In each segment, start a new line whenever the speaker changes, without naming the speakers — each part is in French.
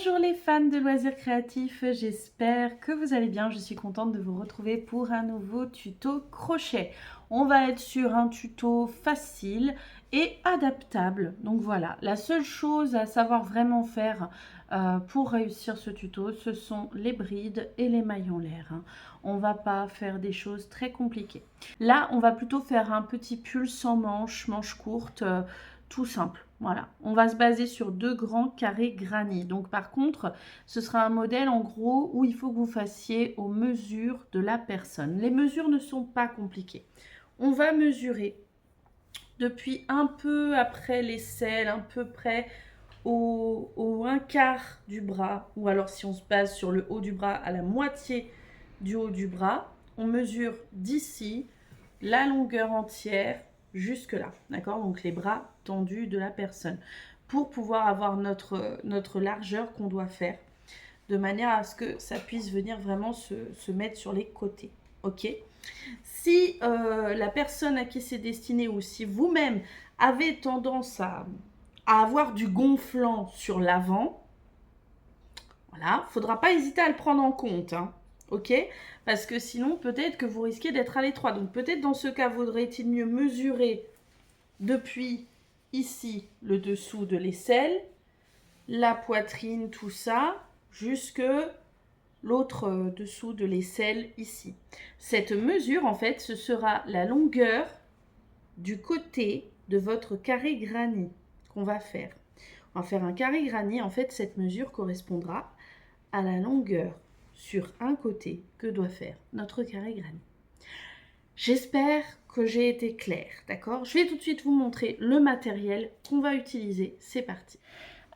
Bonjour les fans de loisirs créatifs, j'espère que vous allez bien. Je suis contente de vous retrouver pour un nouveau tuto crochet. On va être sur un tuto facile et adaptable. Donc voilà, la seule chose à savoir vraiment faire pour réussir ce tuto, ce sont les brides et les mailles en l'air. On ne va pas faire des choses très compliquées. Là, on va plutôt faire un petit pull sans manches, manches courtes, tout simple. Voilà, on va se baser sur 2 grands carrés granit. Donc par contre, ce sera un modèle en gros où il faut que vous fassiez aux mesures de la personne. Les mesures ne sont pas compliquées. On va mesurer depuis un peu après l'aisselle, un peu près au 1/4 du bras, ou alors si on se base sur le haut du bras, à la moitié du haut du bras. On mesure d'ici la longueur entière jusque là, d'accord? Donc les bras tendus de la personne pour pouvoir avoir notre largeur qu'on doit faire de manière à ce que ça puisse venir vraiment se mettre sur les côtés, ok? Si la personne à qui c'est destiné ou si vous-même avez tendance à avoir du gonflant sur l'avant, voilà, faudra pas hésiter à le prendre en compte, hein, ok? Parce que sinon, peut-être que vous risquez d'être à l'étroit. Donc peut-être dans ce cas, vaudrait-il mieux mesurer depuis ici le dessous de l'aisselle, la poitrine, tout ça, jusque l'autre dessous de l'aisselle ici. Cette mesure, en fait, ce sera la longueur du côté de votre carré granit qu'on va faire. On va faire un carré granit. En fait, cette mesure correspondra à la longueur sur un côté que doit faire notre carré granit. J'espère que j'ai été claire, d'accord? Je vais tout de suite vous montrer le matériel qu'on va utiliser. C'est parti.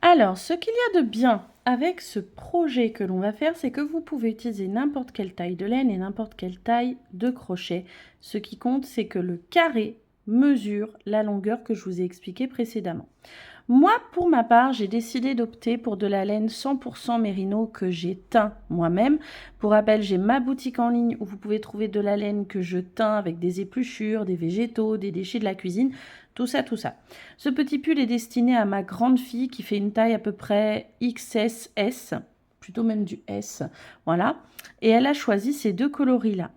Alors, ce qu'il y a de bien avec ce projet que l'on va faire, c'est que vous pouvez utiliser n'importe quelle taille de laine et n'importe quelle taille de crochet. Ce qui compte, c'est que le carré mesure la longueur que je vous ai expliqué précédemment. Moi, pour ma part, j'ai décidé d'opter pour de la laine 100% mérino que j'ai teint moi-même. Pour rappel, j'ai ma boutique en ligne où vous pouvez trouver de la laine que je teins avec des épluchures, des végétaux, des déchets de la cuisine, tout ça, tout ça. Ce petit pull est destiné à ma grande fille qui fait une taille à peu près XS, plutôt même du S, voilà. Et elle a choisi ces 2 coloris-là.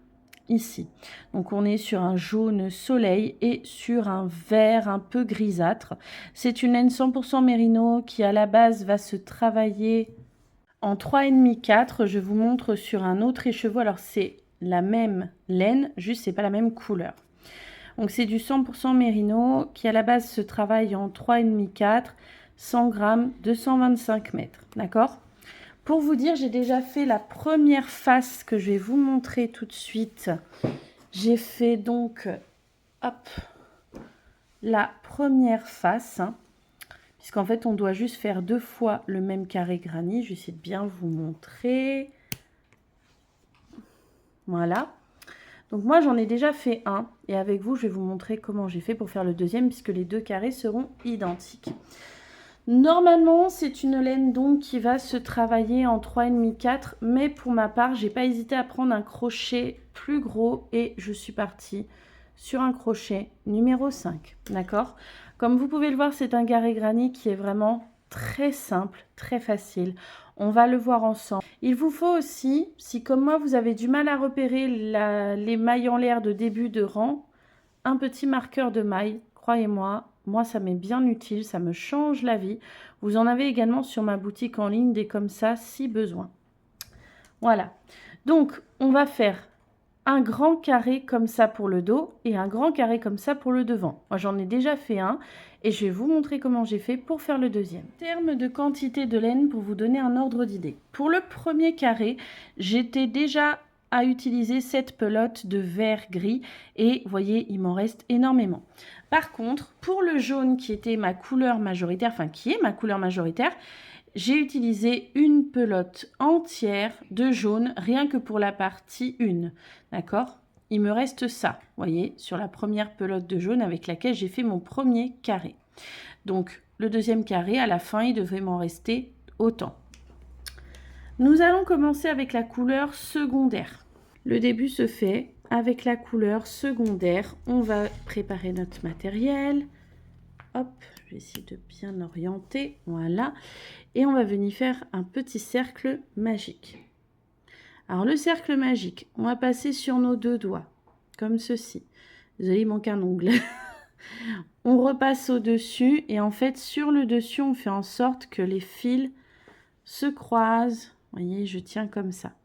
Ici. Donc on est sur un jaune soleil et sur un vert un peu grisâtre. C'est une laine 100% mérino qui à la base va se travailler en 3,5-4. Je vous montre sur un autre écheveau. Alors c'est la même laine, juste c'est pas la même couleur. Donc c'est du 100% mérino qui à la base se travaille en 3,5-4, 100 grammes, 225 mètres. D'accord ? Pour vous dire, j'ai déjà fait la première face que je vais vous montrer tout de suite. J'ai fait donc, hop, la première face, hein, puisqu'en fait, on doit juste faire 2 fois le même carré granit. Je vais essayer de bien vous montrer. Voilà. Donc moi, j'en ai déjà fait un. Et avec vous, je vais vous montrer comment j'ai fait pour faire le deuxième, puisque les 2 carrés seront identiques. Normalement, c'est une laine donc qui va se travailler en 3,5-4, mais pour ma part, j'ai pas hésité à prendre un crochet plus gros et je suis partie sur un crochet numéro 5, d'accord? Comme vous pouvez le voir, c'est un carré granit qui est vraiment très simple, très facile. On va le voir ensemble. Il vous faut aussi, si comme moi, vous avez du mal à repérer les mailles en l'air de début de rang, un petit marqueur de mailles, croyez-moi. Moi, ça m'est bien utile, ça me change la vie. Vous en avez également sur ma boutique en ligne, des comme ça, si besoin. Voilà. Donc, on va faire un grand carré comme ça pour le dos et un grand carré comme ça pour le devant. Moi, j'en ai déjà fait un et je vais vous montrer comment j'ai fait pour faire le deuxième. En termes de quantité de laine, pour vous donner un ordre d'idée. Pour le premier carré, j'étais déjà à utiliser cette pelote de vert gris et vous voyez, il m'en reste énormément. Par contre, pour le jaune qui était ma couleur majoritaire, enfin qui est ma couleur majoritaire, j'ai utilisé une pelote entière de jaune, rien que pour la partie 1, d'accord? Il me reste ça, vous voyez, sur la première pelote de jaune avec laquelle j'ai fait mon premier carré. Donc, le deuxième carré, à la fin, il devrait m'en rester autant. Nous allons commencer avec la couleur secondaire. Le début se fait avec la couleur secondaire. On va préparer notre matériel. hop, je vais essayer de bien orienter, voilà. Et on va venir faire un petit cercle magique. Alors le cercle magique, on va passer sur nos 2 doigts, comme ceci. Désolée, il manque un ongle. On repasse au-dessus et en fait sur le dessus, on fait en sorte que les fils se croisent. Vous voyez, je tiens comme ça.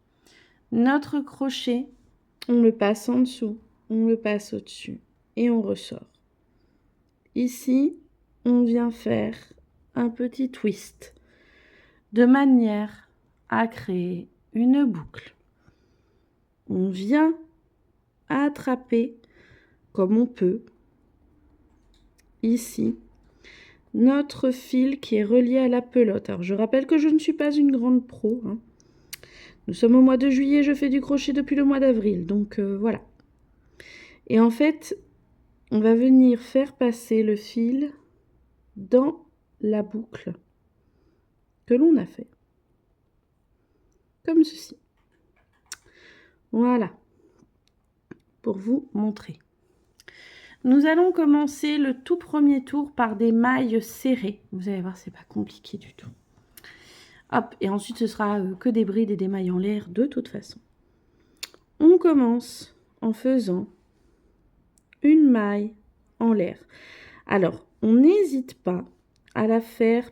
Notre crochet, on le passe en dessous, on le passe au-dessus et on ressort. Ici, on vient faire un petit twist de manière à créer une boucle. On vient attraper comme on peut ici notre fil qui est relié à la pelote. Alors je rappelle que je ne suis pas une grande pro, hein. Nous sommes au mois de juillet, je fais du crochet depuis le mois d'avril, donc voilà. Et en fait, on va venir faire passer le fil dans la boucle que l'on a fait. Comme ceci. Voilà. Pour vous montrer. Nous allons commencer le tout premier tour par des mailles serrées. Vous allez voir, c'est pas compliqué du tout. Hop, et ensuite ce sera que des brides et des mailles en l'air de toute façon. On commence en faisant une maille en l'air. Alors, on n'hésite pas à la faire,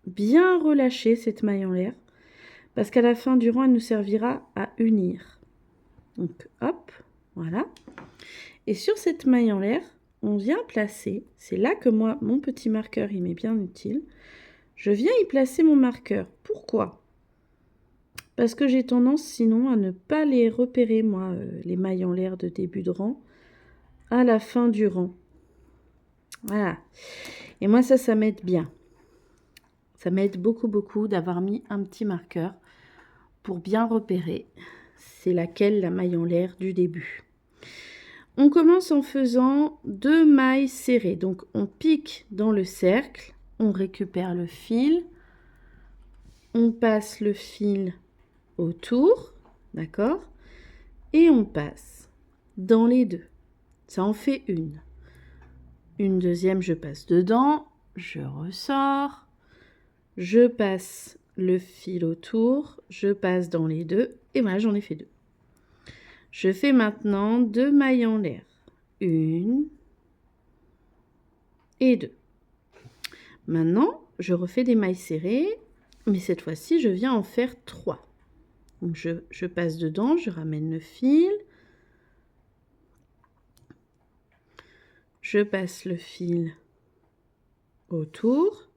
bien relâcher cette maille en l'air, parce qu'à la fin du rang, elle nous servira à unir. Donc, hop, voilà. Et sur cette maille en l'air, on vient placer, c'est là que moi, mon petit marqueur, il m'est bien utile. Je viens y placer mon marqueur. Pourquoi ? Parce que j'ai tendance sinon à ne pas les repérer, moi, les mailles en l'air de début de rang, à la fin du rang. Voilà. Et moi, ça m'aide bien. Ça m'aide beaucoup d'avoir mis un petit marqueur pour bien repérer c'est laquelle la maille en l'air du début. On commence en faisant 2 mailles serrées. Donc, on pique dans le cercle, on récupère le fil, on passe le fil autour, d'accord? Et on passe dans les 2. Ça en fait une. Une deuxième, je passe dedans, je ressors, je passe le fil autour, je passe dans les 2, et voilà, j'en ai fait 2. Je fais maintenant 2 mailles en l'air. 1 et 2. Maintenant, je refais des mailles serrées, mais cette fois-ci, je viens en faire 3. Donc, je passe dedans, je ramène le fil, je passe le fil autour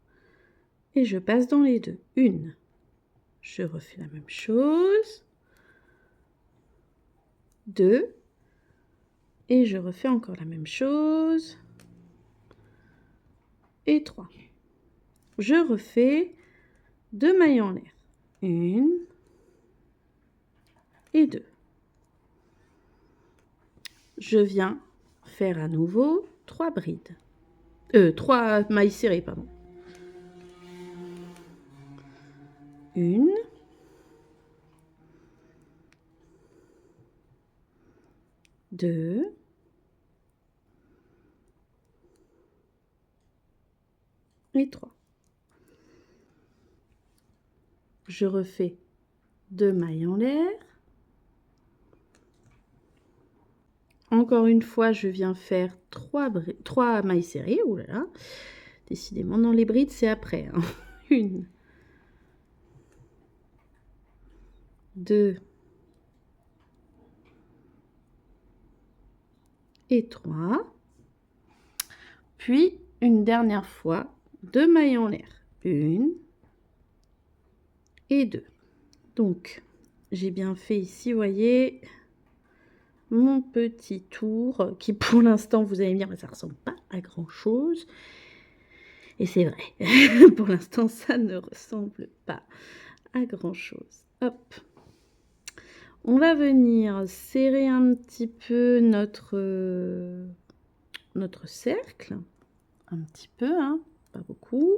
et je passe dans les 2. 1. Je refais la même chose. 2. Et je refais encore la même chose. Et 3. Je refais 2 mailles en l'air. 1 et 2. Je viens faire à nouveau 3 brides. 3 mailles serrées, pardon. 1. 2. Et 3. Je refais 2 mailles en l'air. Encore une fois, je viens faire 3 mailles serrées. Ouh là là. Décidément, dans les brides, c'est après. 1. 2. Et 3. Puis, une dernière fois, 2 mailles en l'air. 1 et 2. Donc, j'ai bien fait ici, vous voyez, mon petit tour qui, pour l'instant, vous allez me dire, mais ça ne ressemble pas à grand-chose. Et c'est vrai, pour l'instant, ça ne ressemble pas à grand-chose. Hop. On va venir serrer un petit peu notre cercle. Un petit peu, hein, pas beaucoup.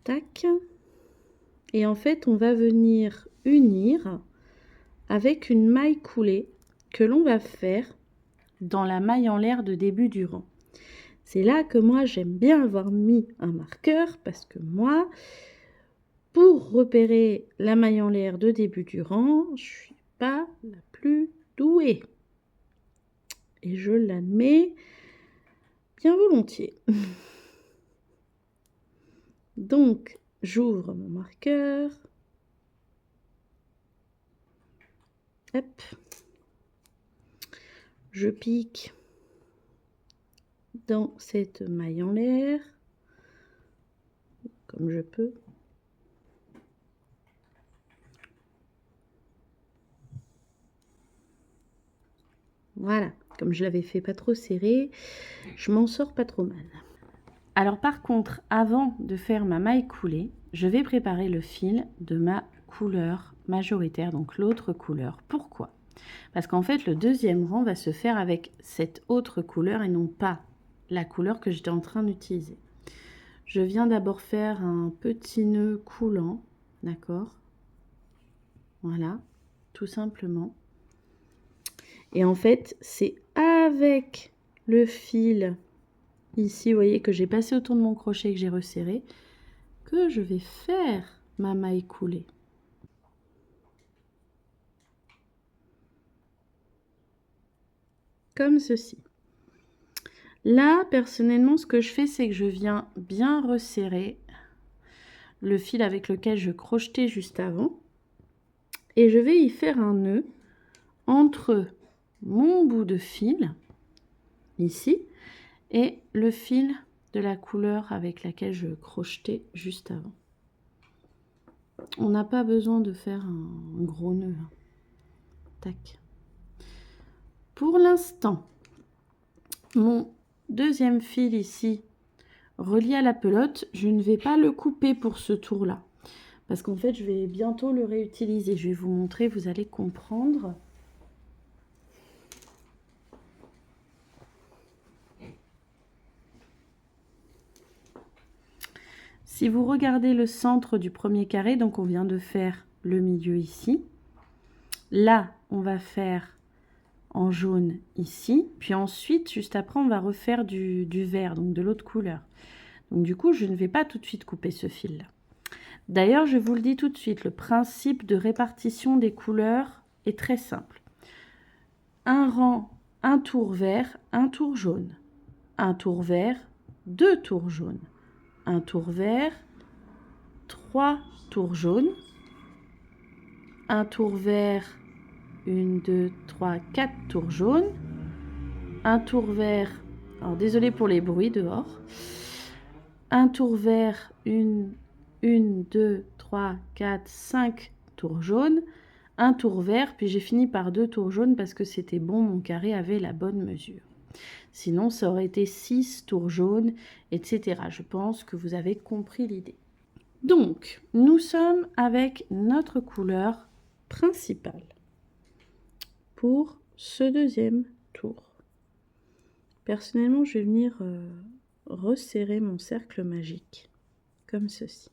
Tac. Et en fait, on va venir unir avec une maille coulée que l'on va faire dans la maille en l'air de début du rang. C'est là que moi, j'aime bien avoir mis un marqueur parce que moi, pour repérer la maille en l'air de début du rang, je suis pas la plus douée. Et je l'admets bien volontiers. Donc, j'ouvre mon marqueur. Hop. Je pique dans cette maille en l'air, comme je peux. Voilà, comme je l'avais fait pas trop serré, je m'en sors pas trop mal. Alors par contre, avant de faire ma maille coulée, je vais préparer le fil de ma couleur majoritaire, donc l'autre couleur. Pourquoi? Parce qu'en fait, le deuxième rang va se faire avec cette autre couleur et non pas la couleur que j'étais en train d'utiliser. Je viens d'abord faire un petit nœud coulant, d'accord? Voilà, tout simplement. Et en fait, c'est avec le fil, ici, vous voyez que j'ai passé autour de mon crochet et que j'ai resserré, que je vais faire ma maille coulée. Comme ceci. Là, personnellement, ce que je fais, c'est que je viens bien resserrer le fil avec lequel je crochetais juste avant. Et je vais y faire un nœud entre mon bout de fil, ici, et le fil de la couleur avec laquelle je crochetais juste avant. On n'a pas besoin de faire un gros nœud. Tac. Pour l'instant, mon deuxième fil ici, relié à la pelote, je ne vais pas le couper pour ce tour-là. Parce qu'en fait, je vais bientôt le réutiliser. Je vais vous montrer, vous allez comprendre. Si vous regardez le centre du premier carré, donc on vient de faire le milieu ici. Là, on va faire en jaune ici. Puis ensuite, juste après, on va refaire du vert, donc de l'autre couleur. Donc du coup, je ne vais pas tout de suite couper ce fil-là. D'ailleurs, je vous le dis tout de suite, le principe de répartition des couleurs est très simple. Un rang, un tour vert, un tour jaune. Un tour vert, deux tours jaunes. Un tour vert, trois tours jaunes. Un tour vert, 1, 2, 3, 4 tours jaunes. Un tour vert, alors désolé pour les bruits dehors. Un tour vert, 1, 2, 3, 4, 5 tours jaunes. Un tour vert, puis j'ai fini par 2 tours jaunes parce que c'était bon, mon carré avait la bonne mesure. Sinon, ça aurait été 6 tours jaunes, etc. Je pense que vous avez compris l'idée. Donc, nous sommes avec notre couleur principale pour ce deuxième tour. Personnellement, je vais venir resserrer mon cercle magique, comme ceci.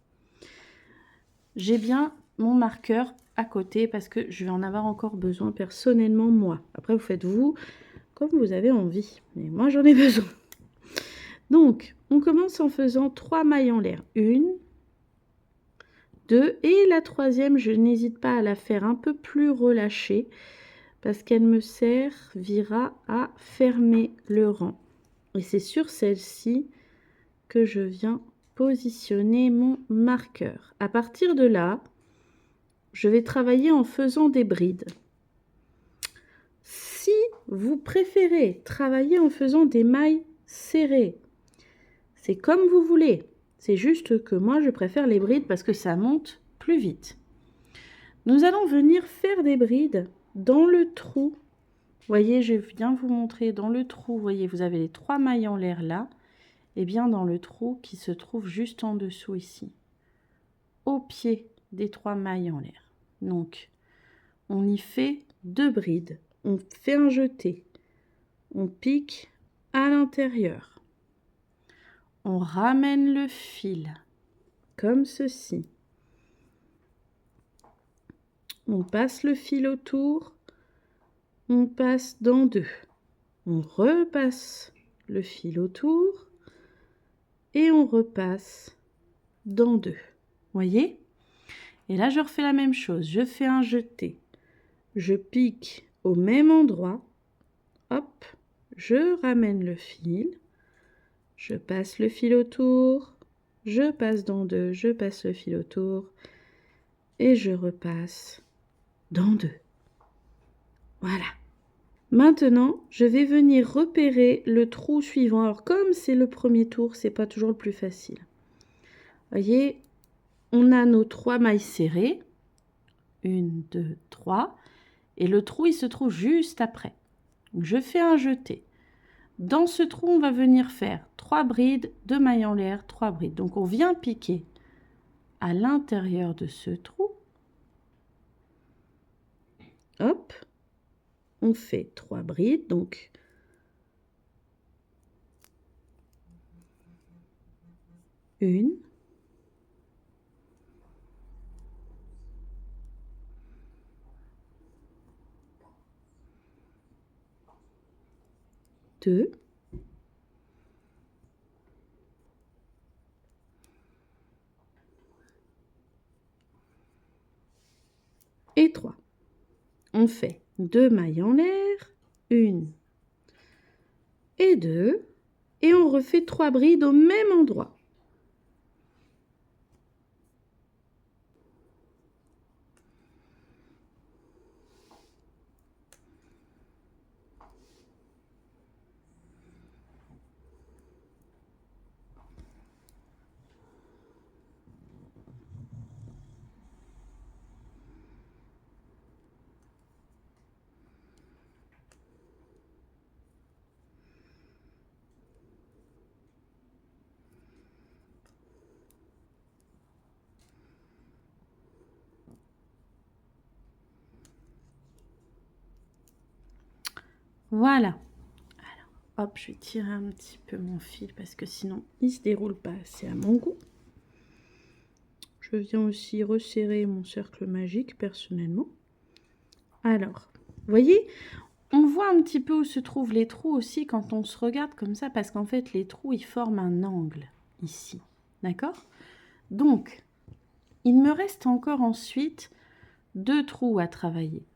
J'ai bien mon marqueur à côté parce que je vais en avoir encore besoin personnellement moi. Après, vous faites vous comme vous avez envie, mais moi j'en ai besoin. Donc, on commence en faisant 3 mailles en l'air. 1, 2 et la troisième, je n'hésite pas à la faire un peu plus relâchée parce qu'elle me servira à fermer le rang. Et c'est sur celle-ci que je viens positionner mon marqueur. À partir de là, je vais travailler en faisant des brides. Si vous préférez travailler en faisant des mailles serrées, c'est comme vous voulez. C'est juste que moi, je préfère les brides parce que ça monte plus vite. Nous allons venir faire des brides dans le trou. Vous voyez, je viens vous montrer dans le trou. Vous voyez, vous avez les 3 mailles en l'air là. Et bien dans le trou qui se trouve juste en dessous ici. Au pied des 3 mailles en l'air. Donc, on y fait 2 brides. On fait un jeté. On pique à l'intérieur. On ramène le fil comme ceci. On passe le fil autour. On passe dans 2. On repasse le fil autour et on repasse dans 2. Voyez? Et là, je refais la même chose. Je fais un jeté. Je pique au même endroit. Hop, je ramène le fil. Je passe le fil autour. Je passe dans 2. Je passe le fil autour. Et je repasse dans 2. Voilà. Maintenant, je vais venir repérer le trou suivant. Alors, comme c'est le premier tour, c'est pas toujours le plus facile. Voyez, on a nos 3 mailles serrées. 1, 2, 3. Et le trou, il se trouve juste après. Donc, je fais un jeté. Dans ce trou, on va venir faire 3 brides, 2 mailles en l'air, 3 brides. Donc, on vient piquer à l'intérieur de ce trou. Hop. On fait 3 brides, donc 1, 2, et 3. On fait 2 mailles en l'air, 1 et 2, et on refait 3 brides au même endroit. Voilà. Alors, hop, je vais tirer un petit peu mon fil parce que sinon, il ne se déroule pas assez à mon goût. Je viens aussi resserrer mon cercle magique personnellement. Alors, vous voyez, on voit un petit peu où se trouvent les trous aussi quand on se regarde comme ça, parce qu'en fait, les trous, ils forment un angle ici. D'accord? Donc, il me reste encore ensuite 2 trous à travailler.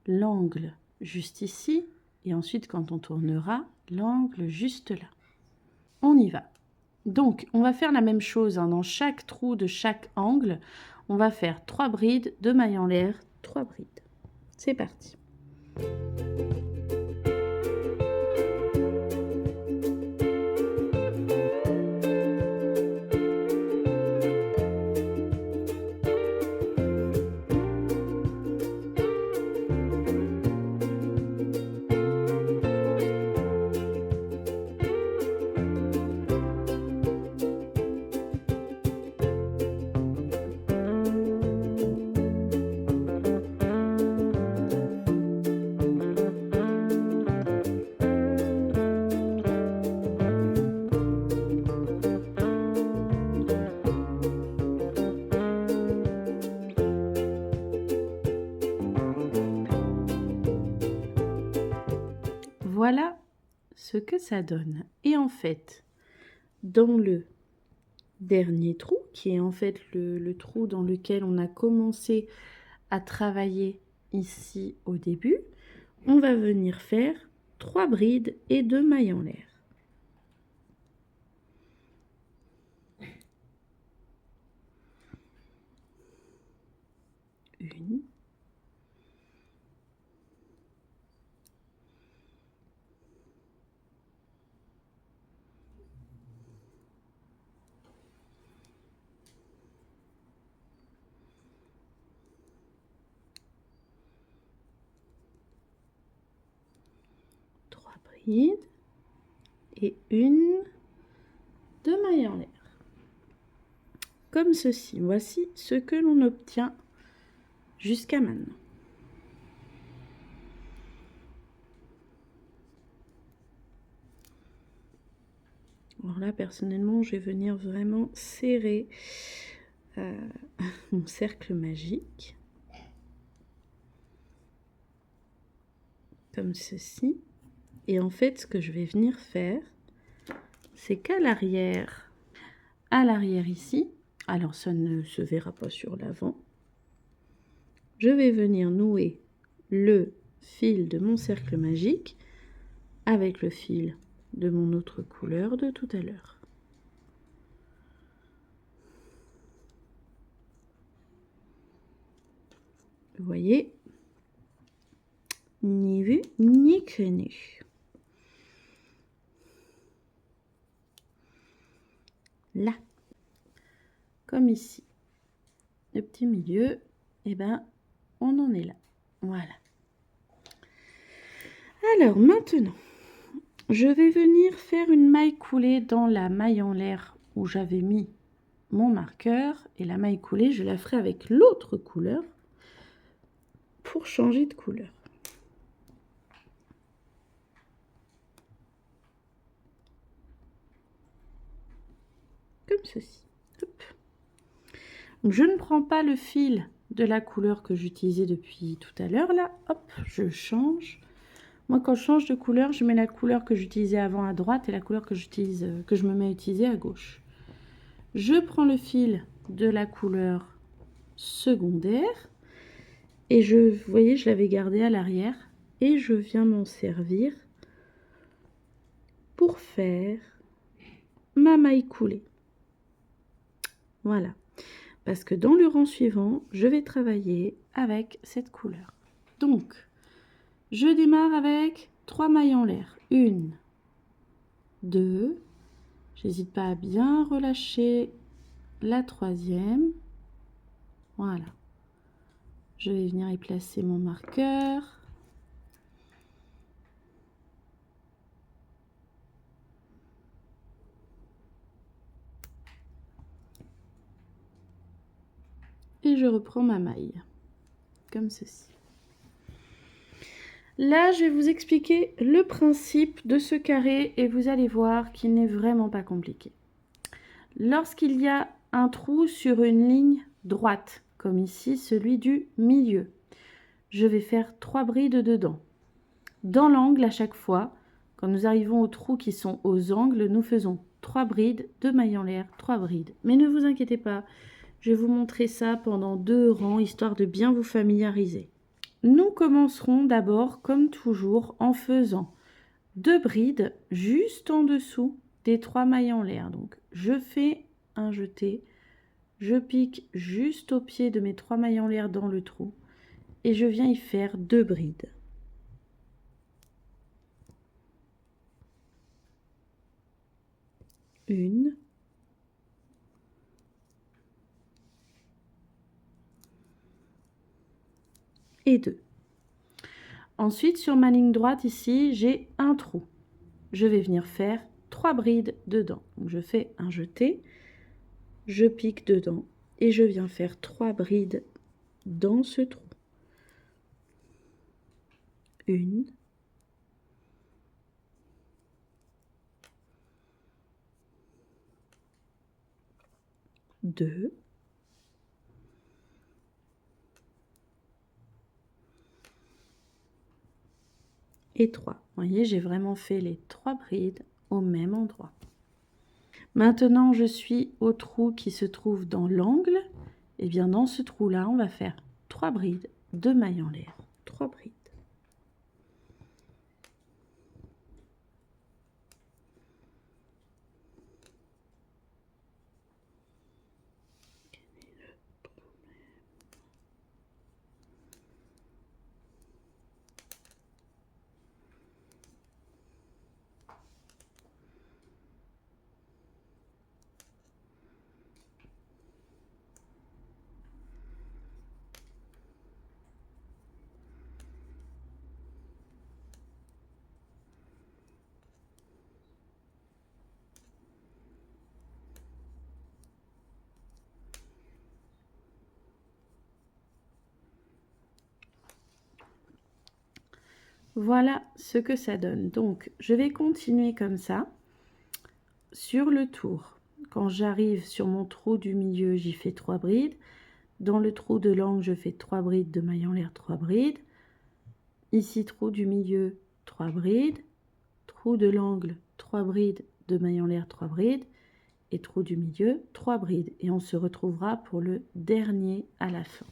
L'angle juste ici, et ensuite, quand on tournera, l'angle juste là. On y va. Donc, on va faire la même chose hein, dans chaque trou de chaque angle. On va faire 3 brides, 2 mailles en l'air, 3 brides. C'est parti. Voilà ce que ça donne. Et en fait, dans le dernier trou, qui est en fait le trou dans lequel on a commencé à travailler ici au début, on va venir faire 3 brides et 2 mailles en l'air. Une. 3 brides et 1, 2 mailles en l'air. Comme ceci. Voici ce que l'on obtient jusqu'à maintenant. Alors là, personnellement, je vais venir vraiment serrer mon cercle magique. Comme ceci. Et en fait, ce que je vais venir faire, c'est qu'à l'arrière ici, alors ça ne se verra pas sur l'avant, je vais venir nouer le fil de mon cercle magique avec le fil de mon autre couleur de tout à l'heure. Vous voyez, ni vu ni connu. Là, comme ici, le petit milieu, et ben, on en est là. Voilà. Alors maintenant, je vais venir faire une maille coulée dans la maille en l'air où j'avais mis mon marqueur. Et la maille coulée, je la ferai avec l'autre couleur pour changer de couleur. Comme ceci. Hop. Donc, je ne prends pas le fil de la couleur que j'utilisais depuis tout à l'heure. Là, hop, je change. Moi, quand je change de couleur, je mets la couleur que j'utilisais avant à droite et la couleur que je me mets à utiliser à gauche. Je prends le fil de la couleur secondaire et vous voyez, je l'avais gardé à l'arrière et je viens m'en servir pour faire ma maille coulée. Voilà. Parce que dans le rang suivant, je vais travailler avec cette couleur. Donc, je démarre avec 3 mailles en l'air. 1, 2, j'hésite pas à bien relâcher la 3e. Voilà. Je vais venir y placer mon marqueur. Et je reprends ma maille, comme ceci. Là, je vais vous expliquer le principe de ce carré et vous allez voir qu'il n'est vraiment pas compliqué. Lorsqu'il y a un trou sur une ligne droite, comme ici celui du milieu, je vais faire 3 brides dedans. Dans l'angle, à chaque fois, quand nous arrivons aux trous qui sont aux angles, nous faisons 3 brides, 2 mailles en l'air, 3 brides. Mais ne vous inquiétez pas, je vais vous montrer ça pendant 2 rangs, histoire de bien vous familiariser. Nous commencerons d'abord, comme toujours, en faisant 2 brides juste en dessous des 3 mailles en l'air. Donc, je fais un jeté, je pique juste au pied de mes 3 mailles en l'air dans le trou et je viens y faire 2 brides. Une. Et 2. Ensuite, sur ma ligne droite ici, j'ai un trou. Je vais venir faire 3 brides dedans. Donc, je fais un jeté, je pique dedans et je viens faire 3 brides dans ce trou. 1, 2, et 3. Vous voyez, j'ai vraiment fait les 3 brides au même endroit. Maintenant, je suis au trou qui se trouve dans l'angle. Et bien dans ce trou-là, on va faire 3 brides, 2 mailles en l'air, 3 brides. Voilà ce que ça donne. Donc, je vais continuer comme ça sur le tour. Quand j'arrive sur mon trou du milieu, j'y fais 3 brides. Dans le trou de l'angle, je fais 3 brides de mailles en l'air, 3 brides. Ici, trou du milieu, 3 brides. Trou de l'angle, 3 brides 2 mailles en l'air, 3 brides, et trou du milieu, 3 brides. Et on se retrouvera pour le dernier à la fin.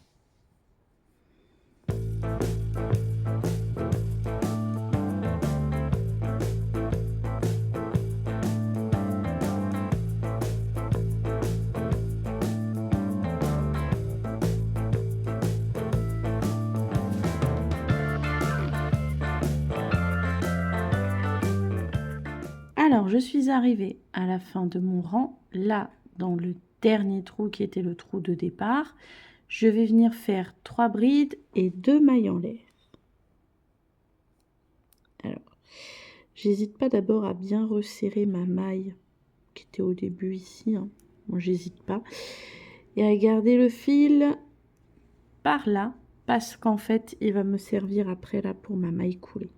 Alors, je suis arrivée à la fin de mon rang, là, dans le dernier trou qui était le trou de départ. Je vais venir faire 3 brides et 2 mailles en l'air. Alors, j'hésite pas d'abord à bien resserrer ma maille qui était au début ici. Hein. Moi, j'hésite pas. Et à garder le fil par là, parce qu'en fait, il va me servir après là pour ma maille coulée.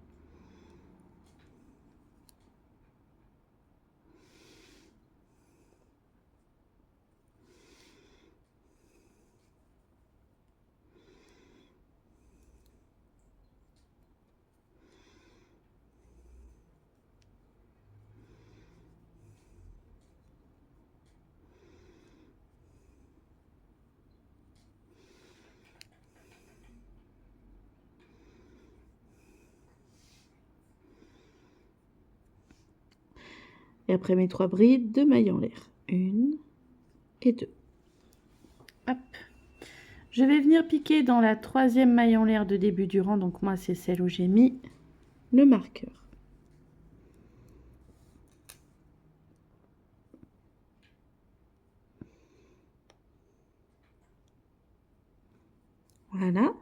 Et après mes 3 brides, 2 mailles en l'air. 1 et 2. Hop. Je vais venir piquer dans la 3e maille en l'air de début du rang. Donc moi, c'est celle où j'ai mis le marqueur. Voilà.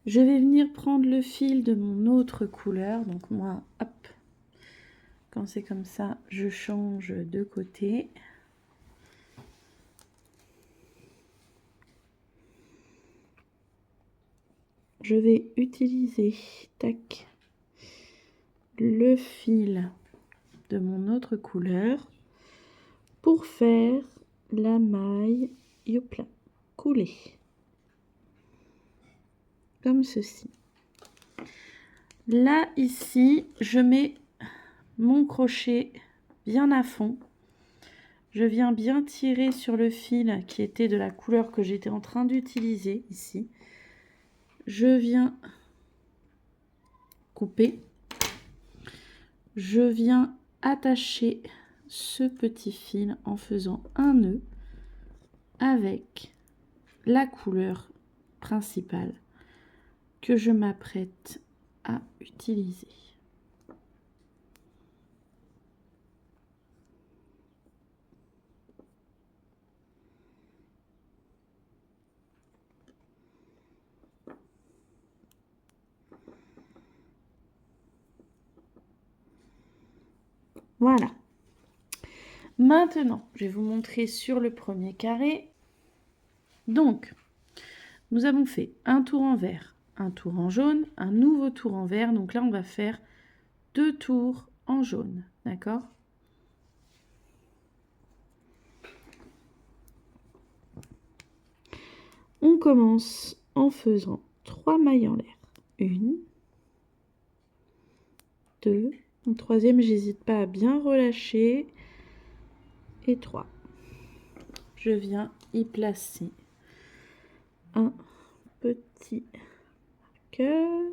Je vais venir prendre le fil de mon autre couleur. Donc moi, hop, quand c'est comme ça, je change de côté. Je vais utiliser, tac, le fil de mon autre couleur pour faire la maille, hop là, coulée. Comme ceci. Là, ici, je mets mon crochet bien à fond. Je viens bien tirer sur le fil qui était de la couleur que j'étais en train d'utiliser ici. Je viens couper. Je viens attacher ce petit fil en faisant un nœud avec la couleur principale que je m'apprête à utiliser. Voilà. Maintenant, je vais vous montrer sur le premier carré. Donc, nous avons fait un tour en vert, un tour en jaune, un nouveau tour en vert. Donc là, on va faire 2 tours en jaune. D'accord? On commence en faisant 3 mailles en l'air. 1, 2, en troisième, j'hésite pas à bien relâcher. Et 3. Je viens y placer un petit marqueur.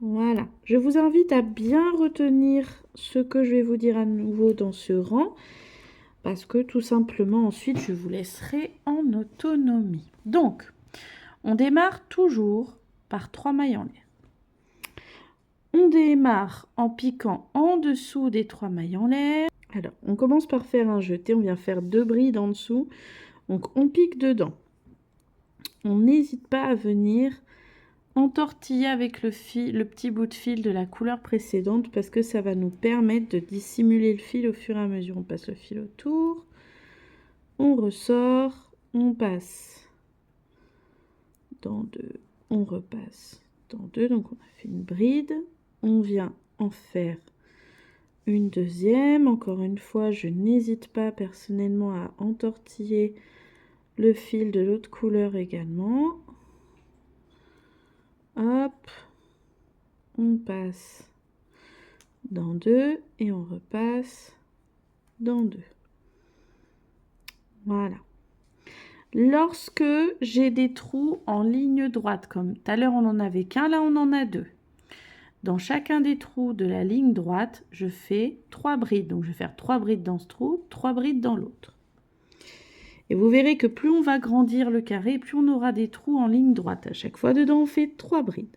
Voilà. Je vous invite à bien retenir ce que je vais vous dire à nouveau dans ce rang, parce que tout simplement ensuite je vous laisserai en autonomie. Donc, on démarre toujours par 3 mailles en l'air. On démarre en piquant en dessous des 3 mailles en l'air. Alors, on commence par faire un jeté, on vient faire 2 brides en dessous. Donc, on pique dedans. On n'hésite pas à venir entortiller avec le petit bout de fil de la couleur précédente parce que ça va nous permettre de dissimuler le fil au fur et à mesure. On passe le fil autour, on ressort, on passe dans 2, on repasse dans 2. Donc, on a fait une bride. On vient en faire une deuxième. Encore une fois, je n'hésite pas personnellement à entortiller le fil de l'autre couleur également. Hop, on passe dans 2 et on repasse dans 2. Voilà. Lorsque j'ai des trous en ligne droite, comme tout à l'heure on n'en avait qu'un, là on en a 2. Dans chacun des trous de la ligne droite, je fais 3 brides. Donc je vais faire 3 brides dans ce trou, 3 brides dans l'autre. Et vous verrez que plus on va grandir le carré, plus on aura des trous en ligne droite. À chaque fois dedans, on fait 3 brides.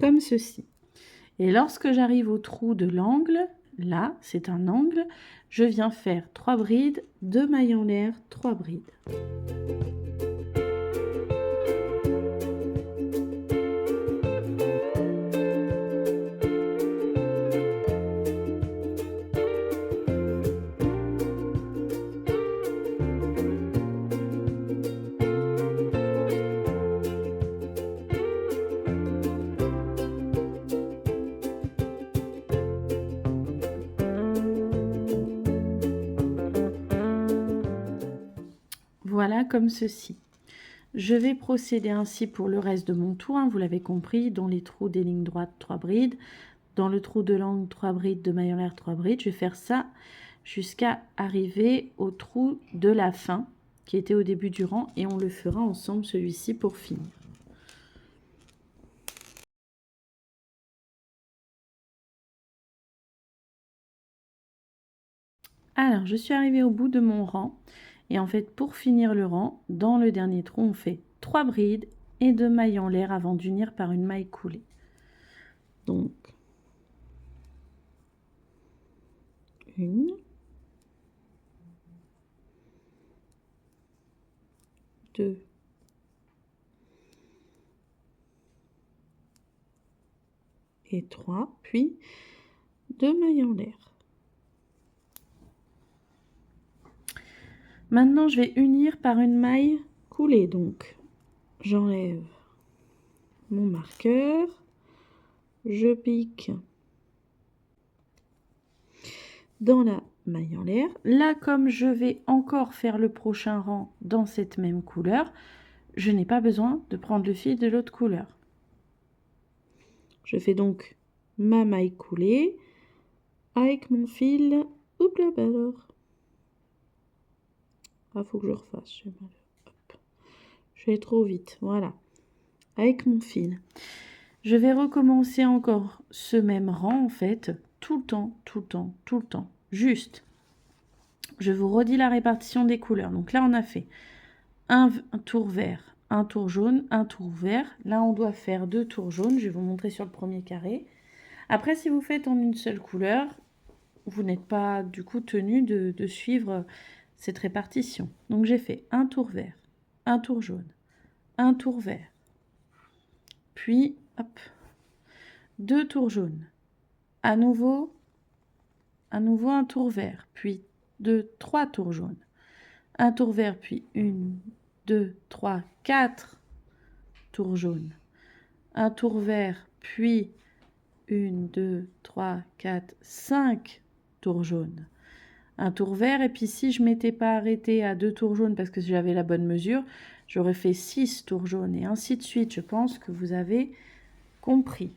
Comme ceci. Et lorsque j'arrive au trou de l'angle, là, c'est un angle, je viens faire 3 brides, 2 mailles en l'air, 3 brides. Voilà comme ceci. Je vais procéder ainsi pour le reste de mon tour, hein, vous l'avez compris, dans les trous des lignes droites, 3 brides, dans le trou de l'angle, 3 brides, 2 mailles en l'air, 3 brides. Je vais faire ça jusqu'à arriver au trou de la fin, qui était au début du rang, et on le fera ensemble celui-ci pour finir. Alors, je suis arrivée au bout de mon rang. Et en fait, pour finir le rang, dans le dernier trou, on fait 3 brides et 2 mailles en l'air avant d'unir par une maille coulée. Donc, 1, 2, et 3, puis 2 mailles en l'air. Maintenant, je vais unir par une maille coulée. Donc, j'enlève mon marqueur, je pique dans la maille en l'air. Là, comme je vais encore faire le prochain rang dans cette même couleur, je n'ai pas besoin de prendre le fil de l'autre couleur. Je fais donc ma maille coulée avec mon fil. Oups là, bah alors. Ah, faut que je refasse. Je vais trop vite. Voilà. Avec mon fil. Je vais recommencer encore ce même rang, en fait, tout le temps, tout le temps, tout le temps. Juste. Je vous redis la répartition des couleurs. Donc là, on a fait un tour vert, un tour jaune, un tour vert. Là, on doit faire 2 tours jaunes. Je vais vous montrer sur le premier carré. Après, si vous faites en une seule couleur, vous n'êtes pas du coup tenu de suivre cette répartition. Donc j'ai fait un tour vert, un tour jaune, un tour vert, puis hop, 2 tours jaunes, à nouveau un tour vert, puis 3 tours jaunes, un tour vert, puis 1, 2, 3, 4 tours jaunes, un tour vert, puis 1, 2, 3, 4, 5 tours jaunes, un tour vert, et puis si je m'étais pas arrêtée à 2 tours jaunes parce que j'avais la bonne mesure, j'aurais fait 6 tours jaunes et ainsi de suite. Je pense que vous avez compris.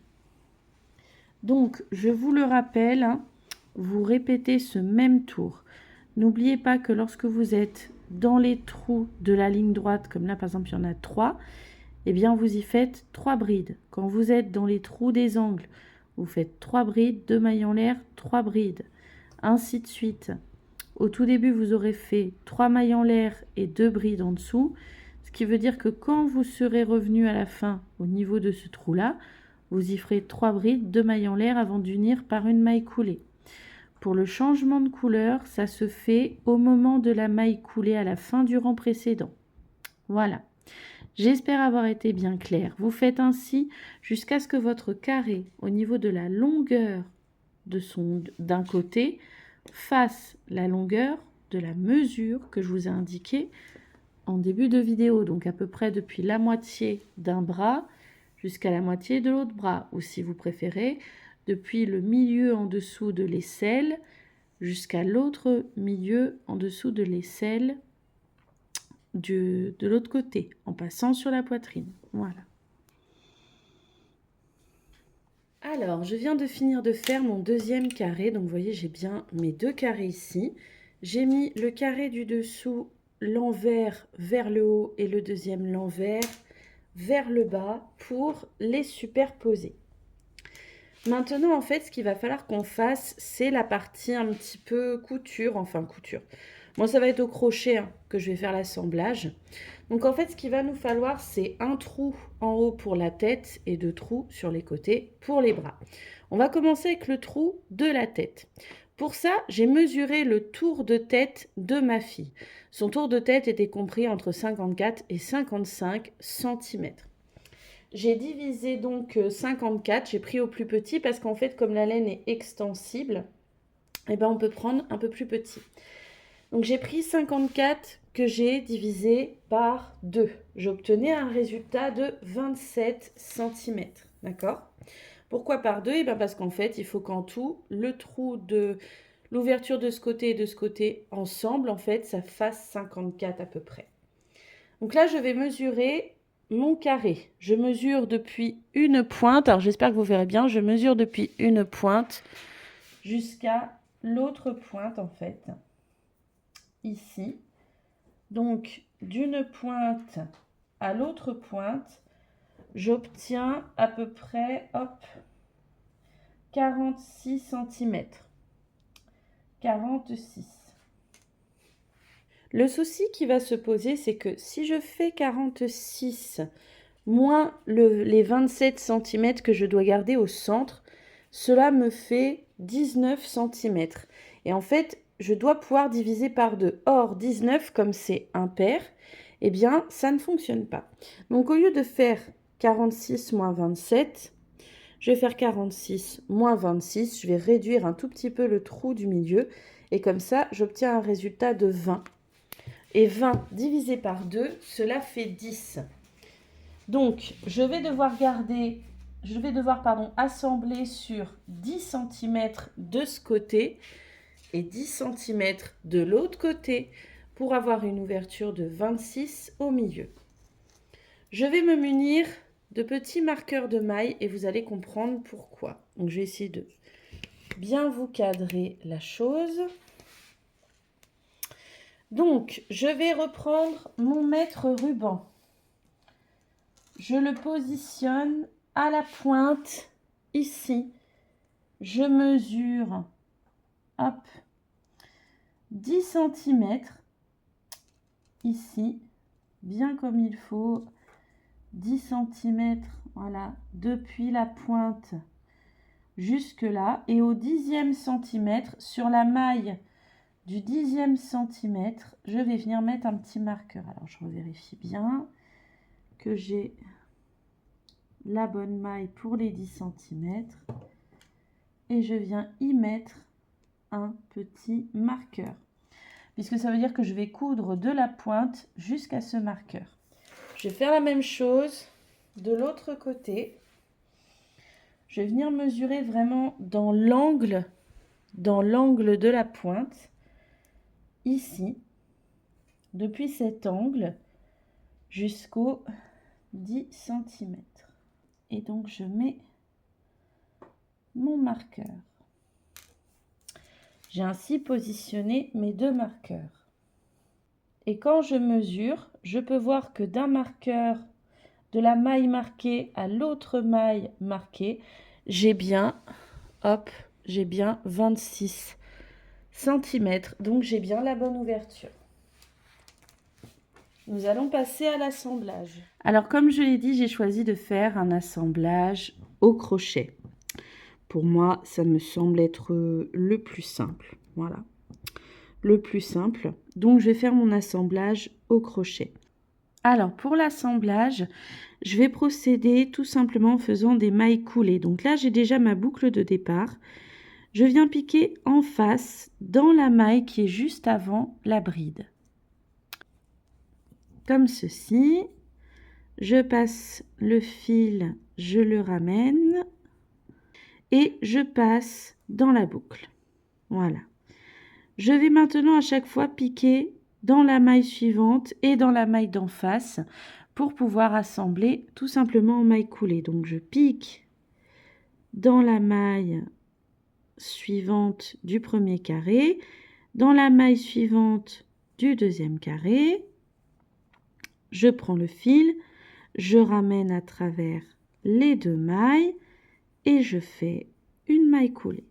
Donc, je vous le rappelle, hein, vous répétez ce même tour. N'oubliez pas que lorsque vous êtes dans les trous de la ligne droite, comme là par exemple il y en a 3, eh bien vous y faites 3 brides. Quand vous êtes dans les trous des angles, vous faites 3 brides, 2 mailles en l'air, 3 brides, ainsi de suite. Au tout début, vous aurez fait 3 mailles en l'air et 2 brides en dessous, ce qui veut dire que quand vous serez revenu à la fin au niveau de ce trou-là, vous y ferez 3 brides, 2 mailles en l'air avant d'unir par une maille coulée. Pour le changement de couleur, ça se fait au moment de la maille coulée à la fin du rang précédent. Voilà. J'espère avoir été bien claire. Vous faites ainsi jusqu'à ce que votre carré, au niveau de la longueur d'un côté, fasse la longueur de la mesure que je vous ai indiquée en début de vidéo, donc à peu près depuis la moitié d'un bras jusqu'à la moitié de l'autre bras, ou si vous préférez, depuis le milieu en dessous de l'aisselle jusqu'à l'autre milieu en dessous de l'aisselle de l'autre côté, en passant sur la poitrine. Voilà. Alors, je viens de finir de faire mon deuxième carré, donc vous voyez, j'ai bien mes 2 carrés ici. J'ai mis le carré du dessous, l'envers vers le haut et le deuxième l'envers vers le bas pour les superposer. Maintenant, en fait, ce qu'il va falloir qu'on fasse, c'est la partie un petit peu couture, enfin couture. Moi, ça va être au crochet que je vais faire l'assemblage. Donc, en fait, ce qu'il va nous falloir, c'est un trou en haut pour la tête et 2 trous sur les côtés pour les bras. On va commencer avec le trou de la tête. Pour ça, j'ai mesuré le tour de tête de ma fille. Son tour de tête était compris entre 54 et 55 cm. J'ai divisé donc 54, j'ai pris au plus petit parce qu'en fait, comme la laine est extensible, eh ben, on peut prendre un peu plus petit. Donc j'ai pris 54 que j'ai divisé par 2. J'obtenais un résultat de 27 cm. D'accord? Pourquoi par 2? Eh ben parce qu'en fait, il faut qu'en tout, le trou de l'ouverture de ce côté et de ce côté ensemble, en fait, ça fasse 54 à peu près. Donc là, je vais mesurer mon carré. Je mesure depuis une pointe. Alors j'espère que vous verrez bien. Je mesure depuis une pointe jusqu'à l'autre pointe en fait. Ici. Donc d'une pointe à l'autre pointe, j'obtiens à peu près 46 cm. 46. Le souci qui va se poser, c'est que si je fais 46 moins les 27 cm que je dois garder au centre, cela me fait 19 cm. Et en fait, je dois pouvoir diviser par 2. Or, 19, comme c'est impair, eh bien, ça ne fonctionne pas. Donc, au lieu de faire 46 moins 27, je vais faire 46 moins 26. Je vais réduire un tout petit peu le trou du milieu. Et comme ça, j'obtiens un résultat de 20. Et 20 divisé par 2, cela fait 10. Donc, je vais devoir assembler sur 10 cm de ce côté et 10 cm de l'autre côté pour avoir une ouverture de 26 au milieu. Je vais me munir de petits marqueurs de maille et vous allez comprendre pourquoi. Donc, je vais essayer de bien vous cadrer la chose. Donc, je vais reprendre mon mètre ruban. Je le positionne à la pointe, ici. Je mesure, 10 cm, ici, bien comme il faut, 10 cm, voilà, depuis la pointe jusque là. Et au 10e centimètre, sur la maille du 10e centimètre, je vais venir mettre un petit marqueur. Alors, je revérifie bien que j'ai la bonne maille pour les 10 cm et je viens y mettre un petit marqueur puisque ça veut dire que je vais coudre de la pointe jusqu'à ce marqueur. Je vais faire la même chose de l'autre côté. Je vais venir mesurer vraiment dans l'angle de la pointe ici, depuis cet angle jusqu'au 10 cm. Et donc, je mets mon marqueur. J'ai ainsi positionné mes 2 marqueurs. Et quand je mesure, je peux voir que d'un marqueur, de la maille marquée à l'autre maille marquée, j'ai bien 26 cm. Donc, j'ai bien la bonne ouverture. Nous allons passer à l'assemblage. Alors, comme je l'ai dit, j'ai choisi de faire un assemblage au crochet. Pour moi, ça me semble être le plus simple. Voilà, le plus simple. Donc, je vais faire mon assemblage au crochet. Alors, pour l'assemblage, je vais procéder tout simplement en faisant des mailles coulées. Donc là, j'ai déjà ma boucle de départ. je viens piquer en face dans la maille qui est juste avant la bride. Comme ceci. Je passe le fil, je le ramène et je passe dans la boucle. Voilà. Je vais maintenant à chaque fois piquer dans la maille suivante et dans la maille d'en face pour pouvoir assembler tout simplement en maille coulée. Donc je pique dans la maille suivante du premier carré, dans la maille suivante du deuxième carré, je prends le fil, je ramène à travers les deux mailles et je fais une maille coulée.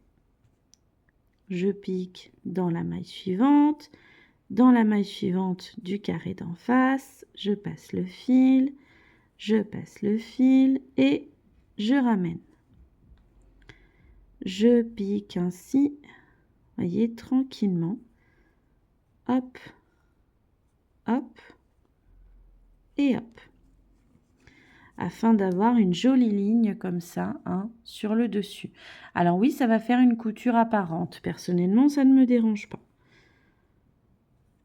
Je pique dans la maille suivante, dans la maille suivante du carré d'en face, je passe le fil et je ramène. Je pique ainsi, voyez, tranquillement. Hop, hop et hop. Afin d'avoir une jolie ligne comme ça, hein, sur le dessus. Alors oui, ça va faire une couture apparente. Personnellement, ça ne me dérange pas.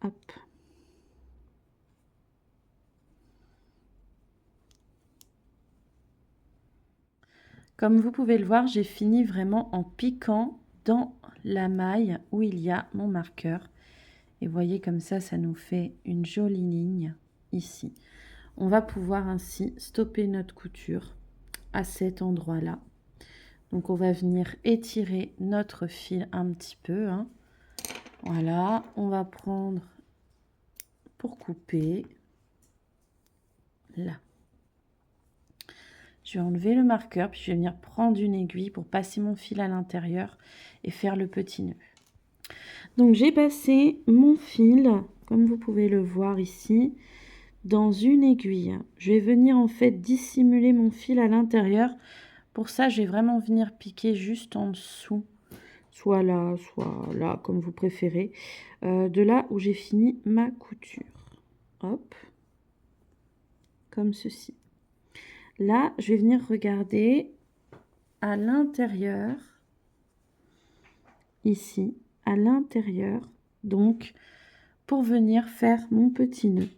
Hop. Comme vous pouvez le voir, j'ai fini vraiment en piquant dans la maille où il y a mon marqueur. Et vous voyez comme ça nous fait une jolie ligne ici. On va pouvoir ainsi stopper notre couture à cet endroit-là. Donc on va venir étirer notre fil un petit peu, hein. Voilà, on va prendre pour couper là. Je vais enlever le marqueur, puis je vais venir prendre une aiguille pour passer mon fil à l'intérieur et faire le petit nœud. Donc j'ai passé mon fil, comme vous pouvez le voir ici, dans une aiguille. Je vais venir en fait dissimuler mon fil à l'intérieur. Pour ça, je vais vraiment venir piquer juste en dessous, soit là, comme vous préférez, de là où j'ai fini ma couture. Hop, comme ceci. Là, je vais venir regarder à l'intérieur, ici, à l'intérieur, donc, pour venir faire mon petit nœud.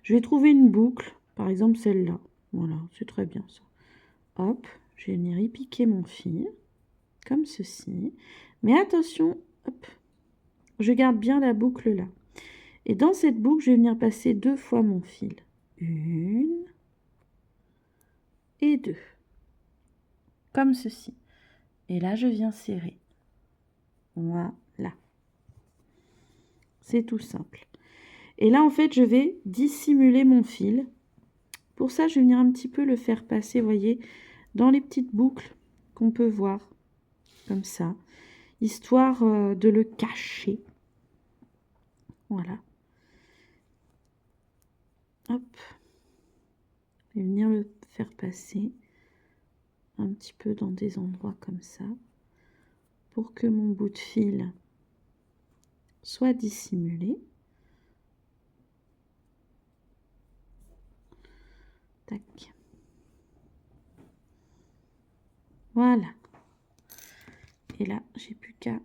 Je vais trouver une boucle, par exemple celle-là. Voilà, c'est très bien ça. Hop, je vais venir y piquer mon fil, comme ceci. Mais attention, hop, je garde bien la boucle là. Et dans cette boucle, je vais venir passer 2 fois mon fil. 1 et 2. Comme ceci. Et là, je viens serrer. Voilà. C'est tout simple. Et là, en fait, je vais dissimuler mon fil. Pour ça, je vais venir un petit peu le faire passer, vous voyez, dans les petites boucles qu'on peut voir. Comme ça. Histoire de le cacher. Voilà. Hop. Je vais venir le faire passer un petit peu dans des endroits comme ça. Pour que mon bout de fil soit dissimulé. Tac. Voilà. Et là, j'ai plus qu'à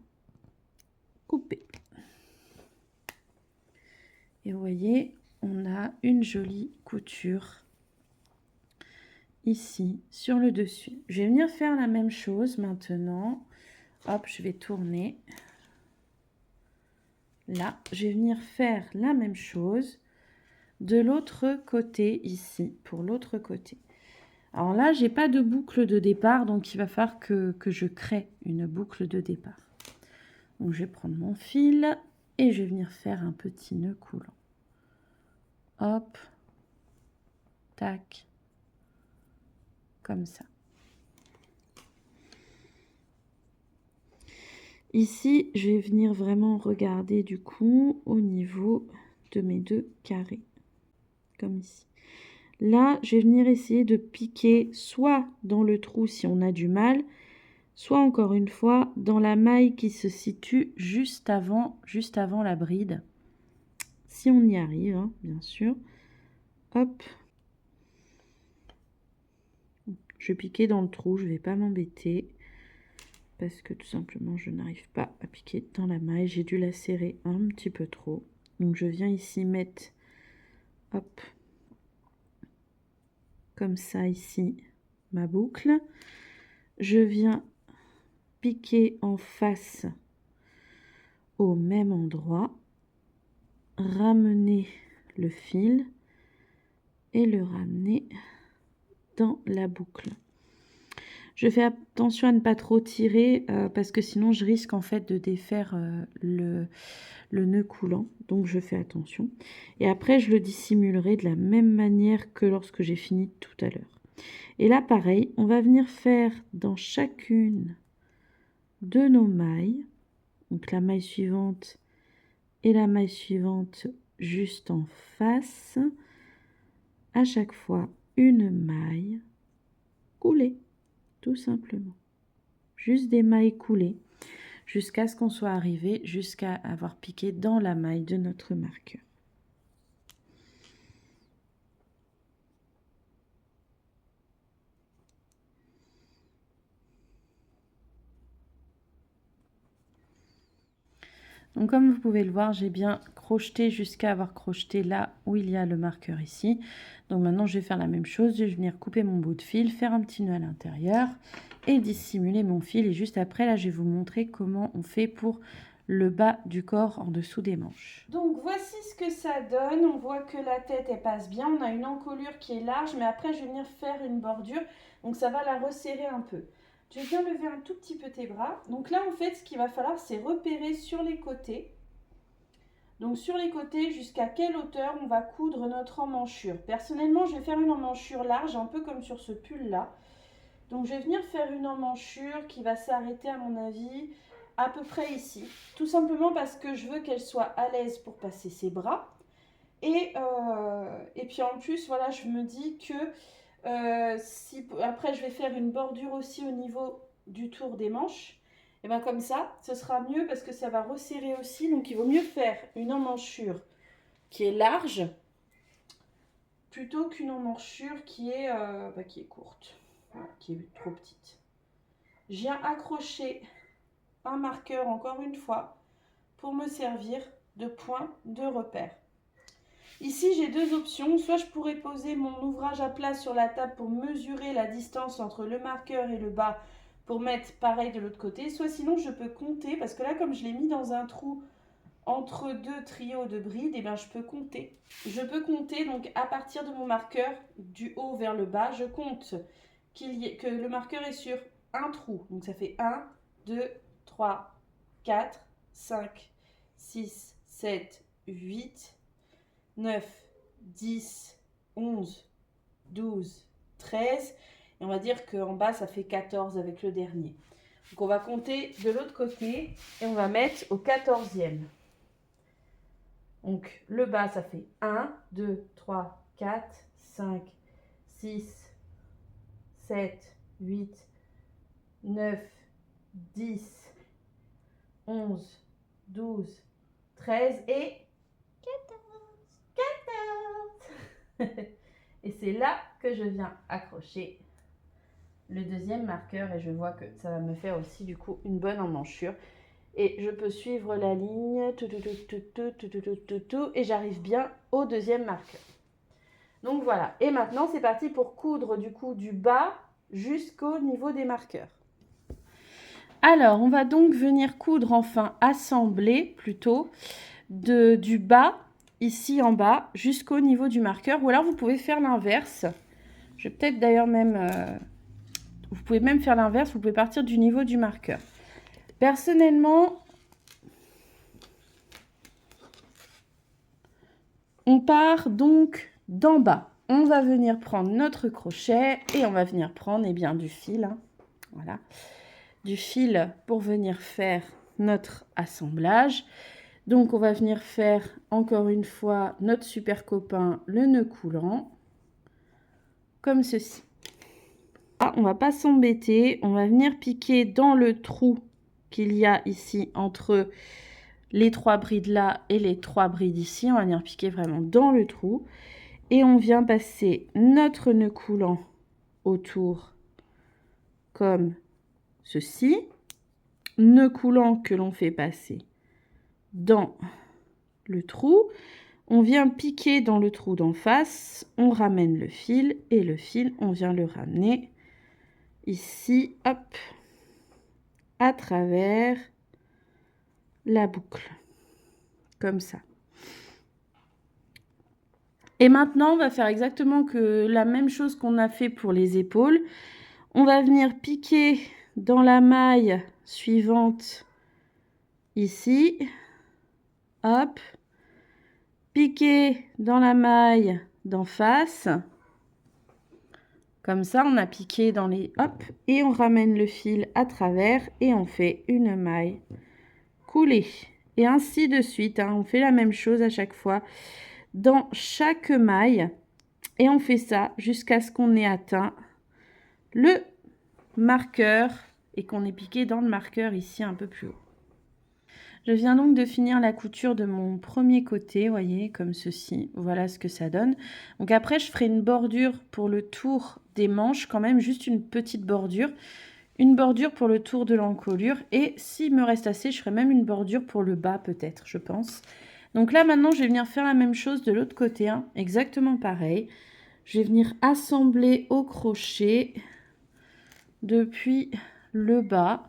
couper. Et vous voyez, on a une jolie couture ici sur le dessus. Je vais venir faire la même chose maintenant. Hop, je vais tourner. Là, je vais venir faire la même chose de l'autre côté ici, pour l'autre côté. Alors là, j'ai pas de boucle de départ, donc il va falloir que je crée une boucle de départ. Donc je vais prendre mon fil et je vais venir faire un petit nœud coulant. Hop, tac, comme ça. Ici, je vais venir vraiment regarder du coup au niveau de mes 2 carrés, comme ici. Là, je vais venir essayer de piquer soit dans le trou si on a du mal, soit encore une fois dans la maille qui se situe juste avant la bride. Si on y arrive, hein, bien sûr. Hop. Je piquais dans le trou, je ne vais pas m'embêter. parce que tout simplement je n'arrive pas à piquer dans la maille. J'ai dû la serrer un petit peu trop. Donc je viens ici mettre, hop, comme ça ici, ma boucle. Je viens piquer en face au même endroit, ramener le fil et le ramener dans la boucle. Je fais attention à ne pas trop tirer parce que sinon je risque en fait de défaire le nœud coulant. Donc je fais attention. Et après je le dissimulerai de la même manière que lorsque j'ai fini tout à l'heure. Et là pareil, on va venir faire dans chacune de nos mailles. Donc la maille suivante et la maille suivante juste en face. À chaque fois une maille coulée. Tout simplement. Juste des mailles coulées jusqu'à ce qu'on soit arrivé jusqu'à avoir piqué dans la maille de notre marqueur. Donc comme vous pouvez le voir, j'ai bien crocheté jusqu'à avoir crocheté là où il y a le marqueur ici. Donc maintenant je vais faire la même chose, je vais venir couper mon bout de fil, faire un petit nœud à l'intérieur et dissimuler mon fil. Et juste après là, je vais vous montrer comment on fait pour le bas du corps en dessous des manches. Donc voici ce que ça donne. On voit que la tête elle passe bien, on a une encolure qui est large, mais après je vais venir faire une bordure, donc ça va la resserrer un peu. Tu viens lever un tout petit peu tes bras. Donc là, en fait, ce qu'il va falloir, c'est repérer sur les côtés. Donc sur les côtés, jusqu'à quelle hauteur on va coudre notre emmanchure. Personnellement, je vais faire une emmanchure large, un peu comme sur ce pull-là. Donc je vais venir faire une emmanchure qui va s'arrêter, à mon avis, à peu près ici. Tout simplement parce que je veux qu'elle soit à l'aise pour passer ses bras. Et puis en plus, voilà, je me dis que... après je vais faire une bordure aussi au niveau du tour des manches, et bien comme ça ce sera mieux parce que ça va resserrer aussi. Donc il vaut mieux faire une emmanchure qui est large plutôt qu'une emmanchure qui est courte, voilà, qui est trop petite. Je viens accrocher un marqueur encore une fois pour me servir de point de repère. Ici, j'ai deux options. Soit je pourrais poser mon ouvrage à plat sur la table pour mesurer la distance entre le marqueur et le bas pour mettre pareil de l'autre côté. Soit sinon, je peux compter parce que là, comme je l'ai mis dans un trou entre deux trios de brides, et bien je peux compter. Je peux compter donc à partir de mon marqueur du haut vers le bas. Je compte que le marqueur est sur un trou. Donc ça fait 1, 2, 3, 4, 5, 6, 7, 8... 9, 10, 11, 12, 13. Et on va dire qu'en bas, ça fait 14 avec le dernier. Donc, on va compter de l'autre côté et on va mettre au 14e. Donc, le bas, ça fait 1, 2, 3, 4, 5, 6, 7, 8, 9, 10, 11, 12, 13 et 14. Et c'est là que je viens accrocher le deuxième marqueur et je vois que ça va me faire aussi du coup une bonne emmanchure. Et je peux suivre la ligne, et j'arrive bien au deuxième marqueur. Donc voilà, et maintenant c'est parti pour coudre du coup du bas jusqu'au niveau des marqueurs. Alors, on va donc venir coudre, enfin assembler plutôt, du bas, ici en bas, jusqu'au niveau du marqueur. Ou alors vous pouvez faire l'inverse. Je vais peut-être d'ailleurs même... vous pouvez même faire l'inverse, vous pouvez partir du niveau du marqueur. Personnellement, on part donc d'en bas. On va venir prendre notre crochet et on va venir prendre bien du fil. Hein. Voilà. Du fil pour venir faire notre assemblage. Donc on va venir faire encore une fois notre super copain, le nœud coulant, comme ceci. Ah, on va pas s'embêter, on va venir piquer dans le trou qu'il y a ici entre les trois brides là et les trois brides ici. On va venir piquer vraiment dans le trou et on vient passer notre nœud coulant autour comme ceci. nœud coulant que l'on fait passer dans le trou. On vient piquer dans le trou d'en face, on ramène le fil et le fil, on vient le ramener ici, hop, à travers la boucle, comme ça. Et maintenant, on va faire exactement que la même chose qu'on a fait pour les épaules. On va venir piquer dans la maille suivante, ici, hop, piquer dans la maille d'en face, comme ça on a piqué dans les hop et on ramène le fil à travers et on fait une maille coulée et ainsi de suite, hein. On fait la même chose à chaque fois dans chaque maille et on fait ça jusqu'à ce qu'on ait atteint le marqueur et qu'on ait piqué dans le marqueur ici un peu plus haut. Je viens donc de finir la couture de mon premier côté, voyez, comme ceci. Voilà ce que ça donne. Donc après, je ferai une bordure pour le tour des manches, quand même, juste une petite bordure. Une bordure pour le tour de l'encolure. Et s'il me reste assez, je ferai même une bordure pour le bas, peut-être, je pense. Donc là, maintenant, je vais venir faire la même chose de l'autre côté, hein, exactement pareil. Je vais venir assembler au crochet depuis le bas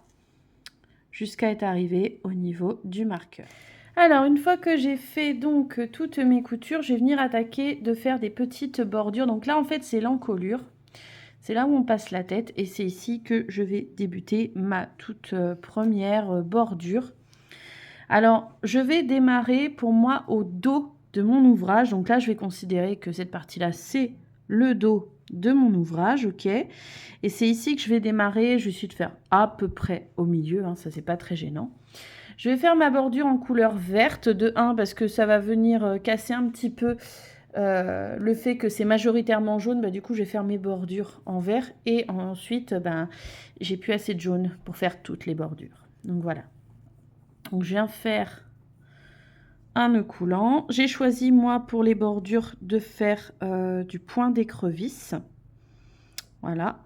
jusqu'à être arrivé au niveau du marqueur. Alors, une fois que j'ai fait donc toutes mes coutures, je vais venir attaquer de faire des petites bordures. Donc là, en fait, c'est l'encolure. C'est là où on passe la tête et c'est ici que je vais débuter ma toute première bordure. Alors, je vais démarrer pour moi au dos de mon ouvrage. Donc là, je vais considérer que cette partie-là, c'est le dos de mon ouvrage, ok. Et c'est ici que je vais démarrer. Je vais essayer de faire à peu près au milieu, hein, ça c'est pas très gênant. Je vais faire ma bordure en couleur verte de 1 parce que ça va venir casser un petit peu le fait que c'est majoritairement jaune. Bah, du coup, je vais faire mes bordures en vert et ensuite, j'ai plus assez de jaune pour faire toutes les bordures. Donc voilà. Donc je viens faire un nœud coulant. J'ai choisi moi pour les bordures de faire du point d'écrevisse. Voilà.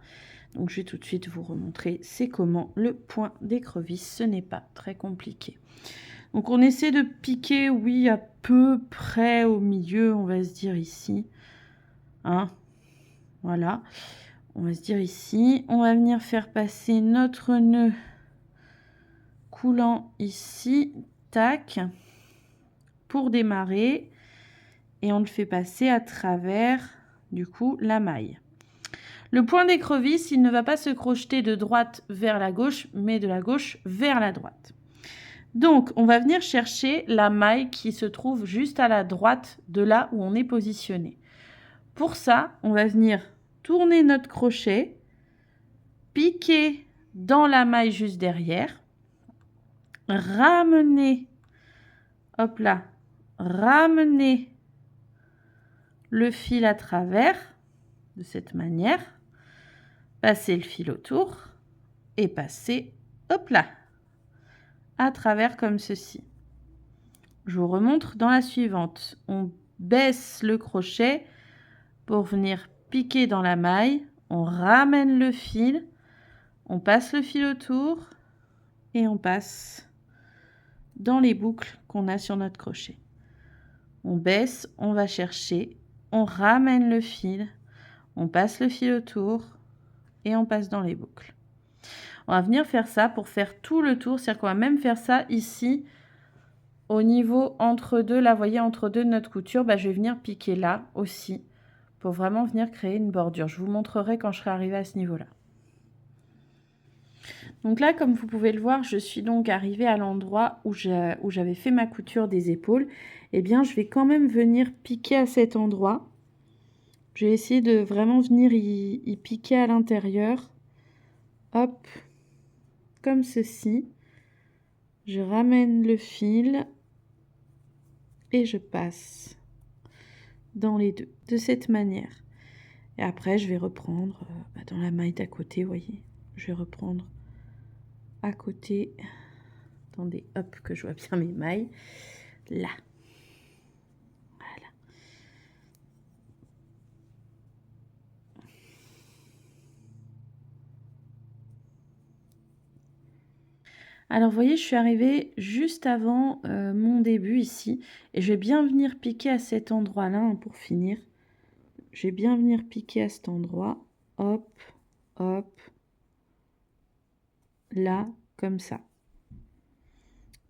Donc je vais tout de suite vous remontrer c'est comment le point d'écrevisse. Ce n'est pas très compliqué. Donc on essaie de piquer, oui, à peu près au milieu, on va se dire ici. Hein, voilà. On va se dire ici. On va venir faire passer notre nœud coulant ici. Tac. Pour démarrer. Et on le fait passer à travers, du coup, la maille. Le point d'écrevisse, il ne va pas se crocheter de droite vers la gauche, mais de la gauche vers la droite. Donc, on va venir chercher la maille qui se trouve juste à la droite de là où on est positionné. Pour ça, on va venir tourner notre crochet, piquer dans la maille juste derrière, ramener, hop là, ramener le fil à travers de cette manière, passer le fil autour et passer, hop là, à travers comme ceci. Je vous remontre dans la suivante. On baisse le crochet pour venir piquer dans la maille. On ramène le fil. On passe le fil autour et on passe dans les boucles qu'on a sur notre crochet. On baisse, on va chercher, on ramène le fil, on passe le fil autour et on passe dans les boucles. On va venir faire ça pour faire tout le tour, c'est-à-dire qu'on va même faire ça ici au niveau entre deux, là, vous voyez, entre deux de notre couture, je vais venir piquer là aussi pour vraiment venir créer une bordure. Je vous montrerai quand je serai arrivée à ce niveau-là. Donc là, comme vous pouvez le voir, je suis donc arrivée à l'endroit où j'avais fait ma couture des épaules. Eh bien, je vais quand même venir piquer à cet endroit. Je vais essayer de vraiment venir y piquer à l'intérieur. Hop, comme ceci. Je ramène le fil et je passe dans les deux, de cette manière. Et après, je vais reprendre dans la maille d'à côté, vous voyez. Je vais reprendre à côté. Attendez, hop, que je vois bien mes mailles. Là. Voilà. Alors, vous voyez, je suis arrivée juste avant mon début ici. Et je vais bien venir piquer à cet endroit-là hein, pour finir. Je vais bien venir piquer à cet endroit. Hop, hop. Là, comme ça.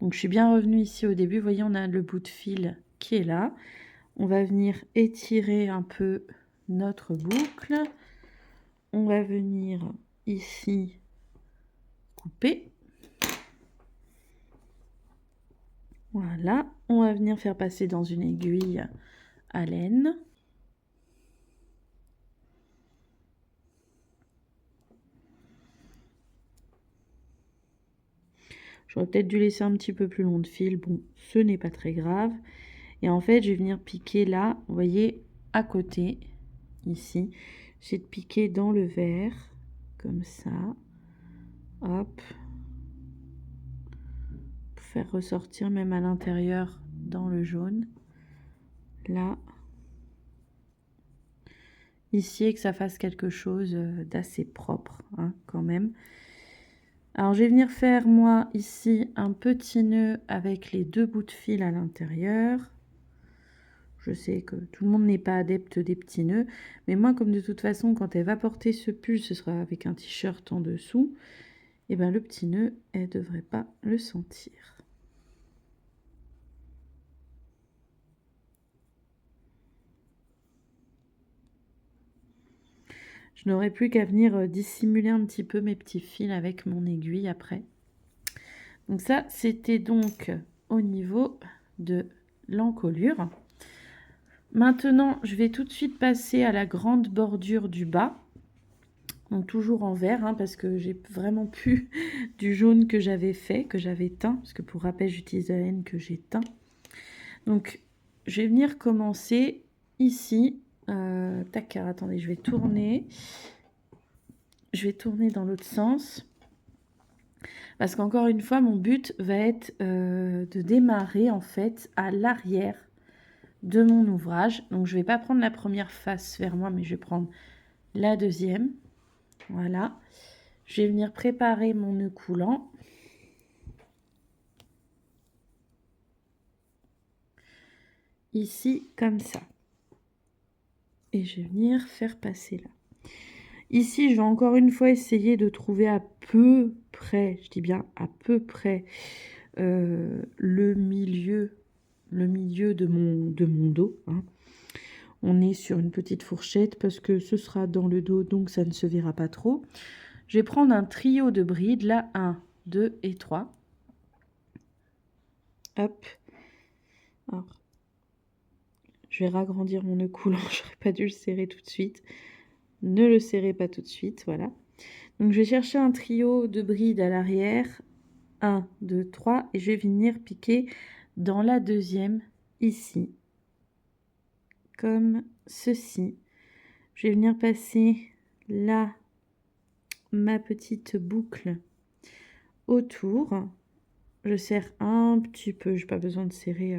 Donc, je suis bien revenue ici au début. Vous voyez, on a le bout de fil qui est là. On va venir étirer un peu notre boucle. On va venir ici couper. Voilà. On va venir faire passer dans une aiguille à laine. J'aurais peut-être dû laisser un petit peu plus long de fil. Bon, ce n'est pas très grave. Et en fait, je vais venir piquer là, vous voyez, à côté, ici. J'ai de piquer dans le vert, comme ça. Hop. Pour faire ressortir même à l'intérieur dans le jaune. Là. Ici, et que ça fasse quelque chose d'assez propre, hein, quand même. Alors, je vais venir faire, moi, ici, un petit nœud avec les deux bouts de fil à l'intérieur. Je sais que tout le monde n'est pas adepte des petits nœuds. Mais moi, comme de toute façon, quand elle va porter ce pull, ce sera avec un t-shirt en dessous. Et bien, le petit nœud, elle ne devrait pas le sentir. Je n'aurai plus qu'à venir dissimuler un petit peu mes petits fils avec mon aiguille après. Donc ça, c'était donc au niveau de l'encolure. Maintenant, je vais tout de suite passer à la grande bordure du bas. Donc toujours en vert, hein, parce que j'ai vraiment plus du jaune que j'avais fait, que j'avais teint. Parce que pour rappel, j'utilise la laine que j'ai teint. Donc, je vais venir commencer ici. Tac, attendez, je vais tourner. Je vais tourner dans l'autre sens. Parce qu'encore une fois, mon but va être de démarrer en fait à l'arrière de mon ouvrage. Donc, je ne vais pas prendre la première face vers moi, mais je vais prendre la deuxième. Voilà. Je vais venir préparer mon nœud coulant. Ici, comme ça. Et je vais venir faire passer là. Ici, je vais encore une fois essayer de trouver à peu près, je dis bien à peu près, le milieu de mon dos. Hein. On est sur une petite fourchette parce que ce sera dans le dos, donc ça ne se verra pas trop. Je vais prendre un trio de brides, là, 1, 2 et 3. Hop. Alors, je vais ragrandir mon nœud coulant, j'aurais pas dû le serrer tout de suite. Ne le serrez pas tout de suite, voilà. Donc, je vais chercher un trio de brides à l'arrière. 1, 2, 3. Et je vais venir piquer dans la deuxième, ici. Comme ceci. Je vais venir passer là, ma petite boucle autour. Je serre un petit peu. Je n'ai pas besoin de serrer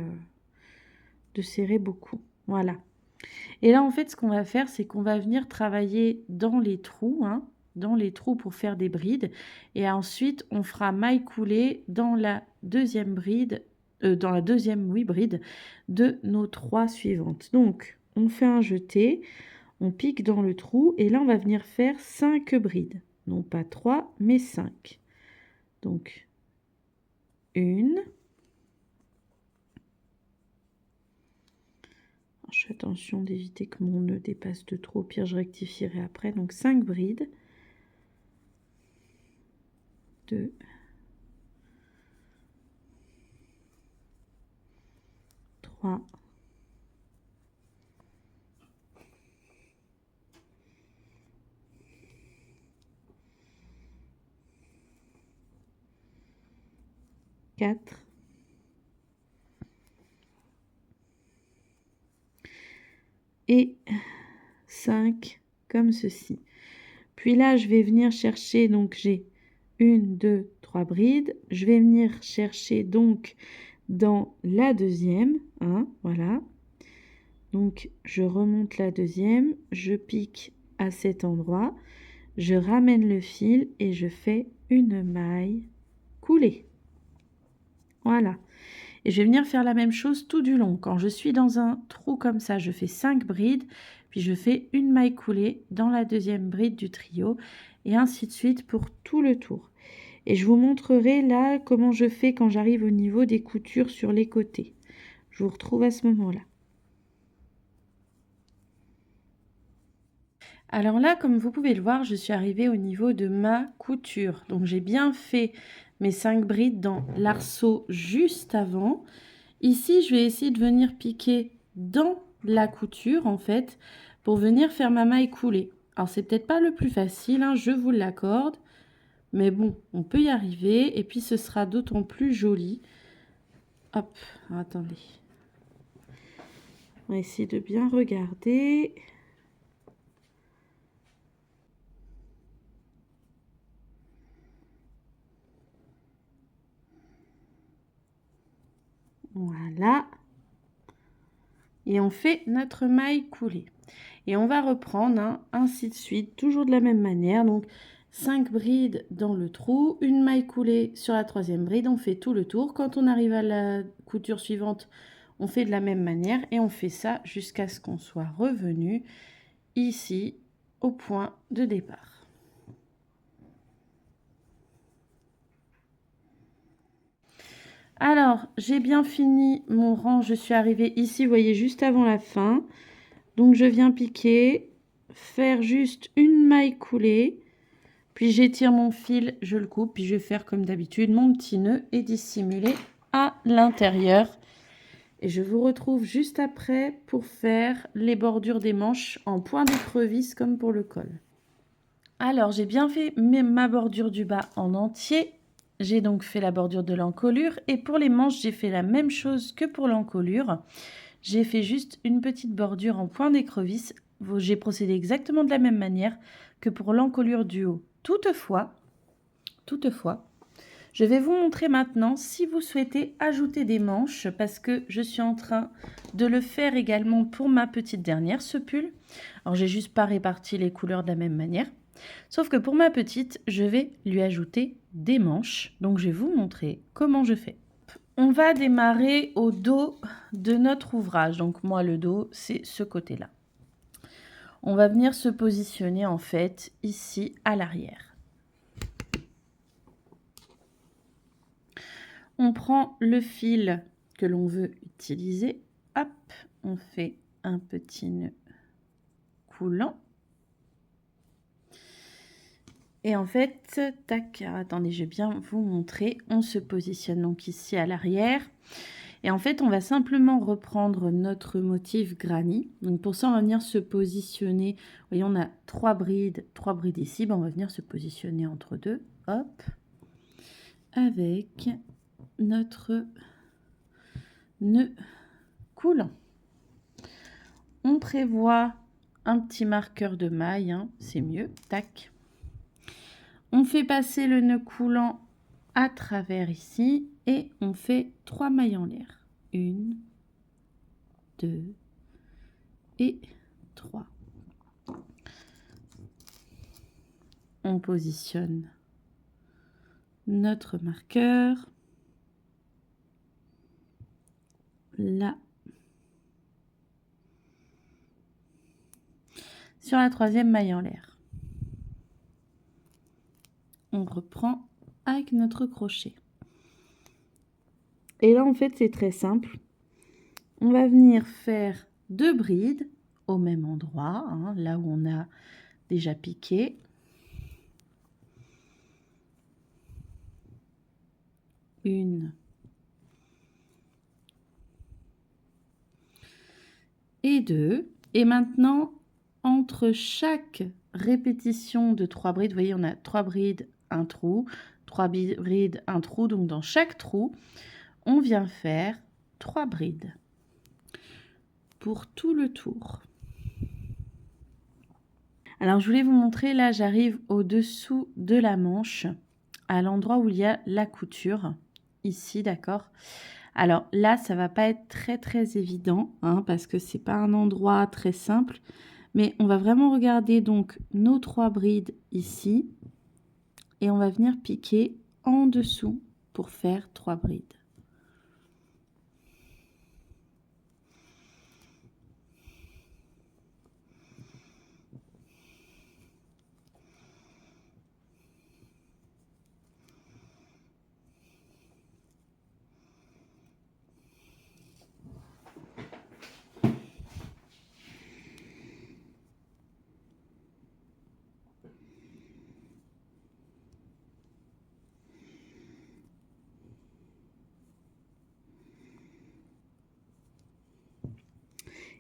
beaucoup. Voilà. Et là, en fait, ce qu'on va faire, c'est qu'on va venir travailler dans les trous, hein, dans les trous pour faire des brides. Et ensuite, on fera maille coulée dans la deuxième bride, bride de nos 3 suivantes. Donc, on fait un jeté, on pique dans le trou et là, on va venir faire 5 brides. Non pas 3, mais 5. Donc, 1. Je fais attention d'éviter que mon nœud dépasse de trop, au pire je rectifierai après. Donc 5 brides. 2. 3. 4. Et 5 comme ceci. Puis là, je vais venir chercher, donc j'ai 1, 2, 3 brides. Je vais venir chercher donc dans la deuxième, hein, voilà. Donc, je remonte la deuxième, je pique à cet endroit, je ramène le fil et je fais une maille couler. Voilà. Et je vais venir faire la même chose tout du long. Quand je suis dans un trou comme ça, je fais 5 brides, puis je fais une maille coulée dans la deuxième bride du trio, et ainsi de suite pour tout le tour. Et je vous montrerai là comment je fais quand j'arrive au niveau des coutures sur les côtés. Je vous retrouve à ce moment-là. Alors là, comme vous pouvez le voir, je suis arrivée au niveau de ma couture. Donc j'ai bien fait mes 5 brides dans l'arceau juste avant. Ici, je vais essayer de venir piquer dans la couture en fait pour venir faire ma maille coulée. Alors c'est peut-être pas le plus facile, hein, je vous l'accorde. Mais bon, on peut y arriver et puis ce sera d'autant plus joli. Hop, attendez. On va essayer de bien regarder. Voilà. Et on fait notre maille coulée. Et on va reprendre, hein, ainsi de suite, toujours de la même manière. Donc 5 brides dans le trou, une maille coulée sur la troisième bride, on fait tout le tour. Quand on arrive à la couture suivante, on fait de la même manière et on fait ça jusqu'à ce qu'on soit revenu ici au point de départ. Alors, j'ai bien fini mon rang, je suis arrivée ici, vous voyez, juste avant la fin. Donc, je viens piquer, faire juste une maille coulée, puis j'étire mon fil, je le coupe, puis je vais faire comme d'habitude mon petit nœud et dissimuler à l'intérieur. Et je vous retrouve juste après pour faire les bordures des manches en point d'écrevisse comme pour le col. Alors, j'ai bien fait ma bordure du bas en entier. J'ai donc fait la bordure de l'encolure et pour les manches, j'ai fait la même chose que pour l'encolure. J'ai fait juste une petite bordure en point d'écrevisse. J'ai procédé exactement de la même manière que pour l'encolure du haut. Toutefois, je vais vous montrer maintenant si vous souhaitez ajouter des manches parce que je suis en train de le faire également pour ma petite dernière, ce pull. Alors, j'ai juste pas réparti les couleurs de la même manière. Sauf que pour ma petite, je vais lui ajouter des manches. Donc, je vais vous montrer comment je fais. On va démarrer au dos de notre ouvrage. Donc, moi, le dos, c'est ce côté-là. On va venir se positionner, en fait, ici, à l'arrière. On prend le fil que l'on veut utiliser. Hop, on fait un petit nœud coulant. Et en fait, tac, attendez, je vais bien vous montrer. On se positionne donc ici à l'arrière. Et en fait, on va simplement reprendre notre motif granny. Donc pour ça, on va venir se positionner. Vous voyez, on a 3 brides ici. Ben, on va venir se positionner entre deux. Hop, avec notre nœud coulant. On prévoit un petit marqueur de maille, hein, c'est mieux. Tac. On fait passer le nœud coulant à travers ici et on fait 3 mailles en l'air. 1, 2 et 3. On positionne notre marqueur là. Sur la troisième maille en l'air. On reprend avec notre crochet. Et là, en fait, c'est très simple. On va venir faire 2 brides au même endroit, hein, là où on a déjà piqué. Une. Et 2. Et maintenant, entre chaque répétition de 3 brides, vous voyez, on a 3 brides, un trou, 3 brides, un trou. Donc, dans chaque trou, on vient faire 3 brides pour tout le tour. Alors, je voulais vous montrer, là, j'arrive au-dessous de la manche, à l'endroit où il y a la couture, ici, d'accord? Alors là, ça va pas être très évident, hein, parce que c'est pas un endroit très simple, mais on va vraiment regarder donc nos 3 brides ici, et on va venir piquer en dessous pour faire 3 brides.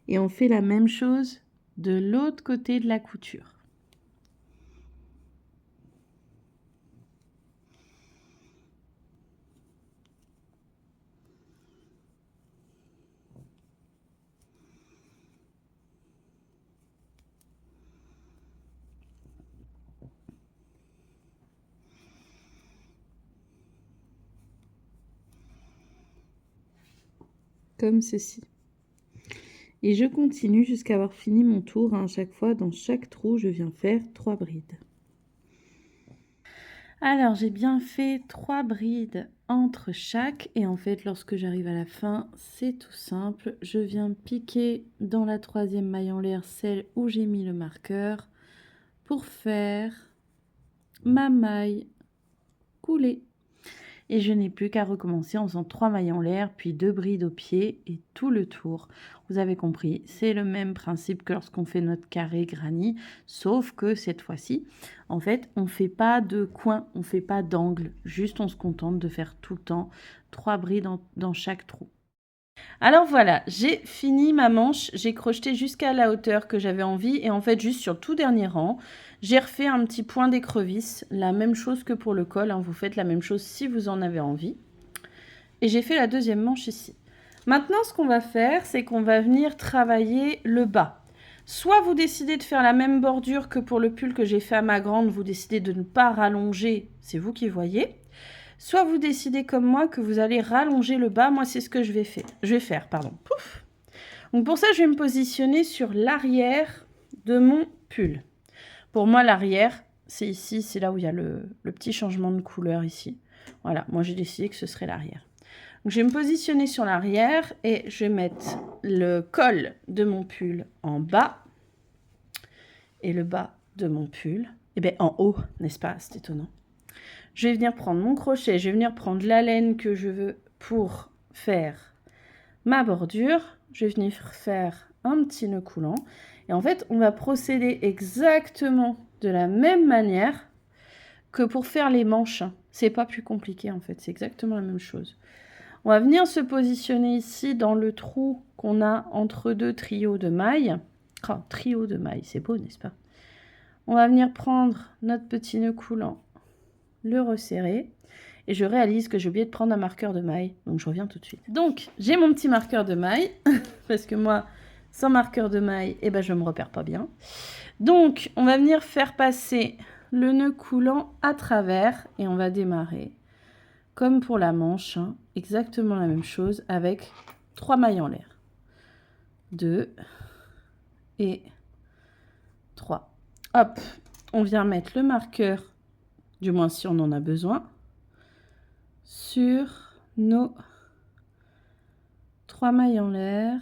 Et on fait la même chose de l'autre côté de la couture. Comme ceci. Et je continue jusqu'à avoir fini mon tour. À chaque fois, dans chaque trou, je viens faire 3 brides. Alors, j'ai bien fait 3 brides entre chaque. Et en fait, lorsque j'arrive à la fin, c'est tout simple. Je viens piquer dans la 3e maille en l'air, celle où j'ai mis le marqueur, pour faire ma maille coulée. Et je n'ai plus qu'à recommencer en faisant 3 mailles en l'air, puis 2 brides au pied et tout le tour. Vous avez compris, c'est le même principe que lorsqu'on fait notre carré granny, sauf que cette fois-ci, en fait, on ne fait pas de coin, on ne fait pas d'angle, juste on se contente de faire tout le temps 3 brides dans chaque trou. Alors voilà, j'ai fini ma manche, j'ai crocheté jusqu'à la hauteur que j'avais envie et en fait juste sur le tout dernier rang, j'ai refait un petit point d'écrevisse, la même chose que pour le col, hein, vous faites la même chose si vous en avez envie. Et j'ai fait la 2e manche ici. Maintenant ce qu'on va faire, c'est qu'on va venir travailler le bas. Soit vous décidez de faire la même bordure que pour le pull que j'ai fait à ma grande, vous décidez de ne pas rallonger, c'est vous qui voyez. Soit vous décidez comme moi que vous allez rallonger le bas. Moi, c'est ce que je vais faire. Pouf. Donc pour ça, je vais me positionner sur l'arrière de mon pull. Pour moi, l'arrière, c'est ici, c'est là où il y a le petit changement de couleur ici. Voilà, moi j'ai décidé que ce serait l'arrière. Donc je vais me positionner sur l'arrière et je vais mettre le col de mon pull en bas et le bas de mon pull, en haut, n'est-ce pas? C'est étonnant. Je vais venir prendre mon crochet, je vais venir prendre la laine que je veux pour faire ma bordure. Je vais venir faire un petit nœud coulant. Et en fait, on va procéder exactement de la même manière que pour faire les manches. C'est pas plus compliqué en fait, c'est exactement la même chose. On va venir se positionner ici dans le trou qu'on a entre 2 trios de mailles. Oh, trio de mailles, c'est beau, n'est-ce pas? On va venir prendre notre petit nœud coulant, le resserrer et je réalise que j'ai oublié de prendre un marqueur de maille, donc je reviens tout de suite. Donc j'ai mon petit marqueur de maille parce que moi sans marqueur de maille je me repère pas bien. Donc on va venir faire passer le nœud coulant à travers et on va démarrer comme pour la manche, hein, exactement la même chose avec 3 mailles en l'air, 2 et 3. Hop, on vient mettre le marqueur, du moins si on en a besoin, sur nos 3 mailles en l'air,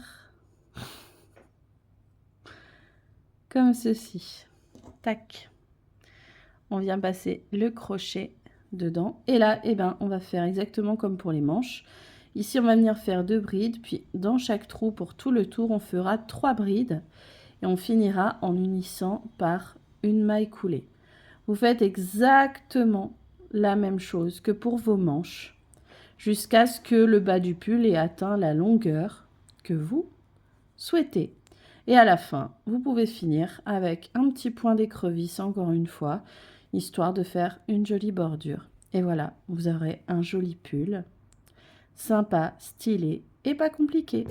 comme ceci. Tac. On vient passer le crochet dedans. Et là, on va faire exactement comme pour les manches. Ici, on va venir faire 2 brides, puis dans chaque trou, pour tout le tour, on fera 3 brides. Et on finira en unissant par une maille coulée. Vous faites exactement la même chose que pour vos manches, jusqu'à ce que le bas du pull ait atteint la longueur que vous souhaitez. Et à la fin, vous pouvez finir avec un petit point d'écrevisse, encore une fois, histoire de faire une jolie bordure. Et voilà, vous aurez un joli pull, sympa, stylé et pas compliqué.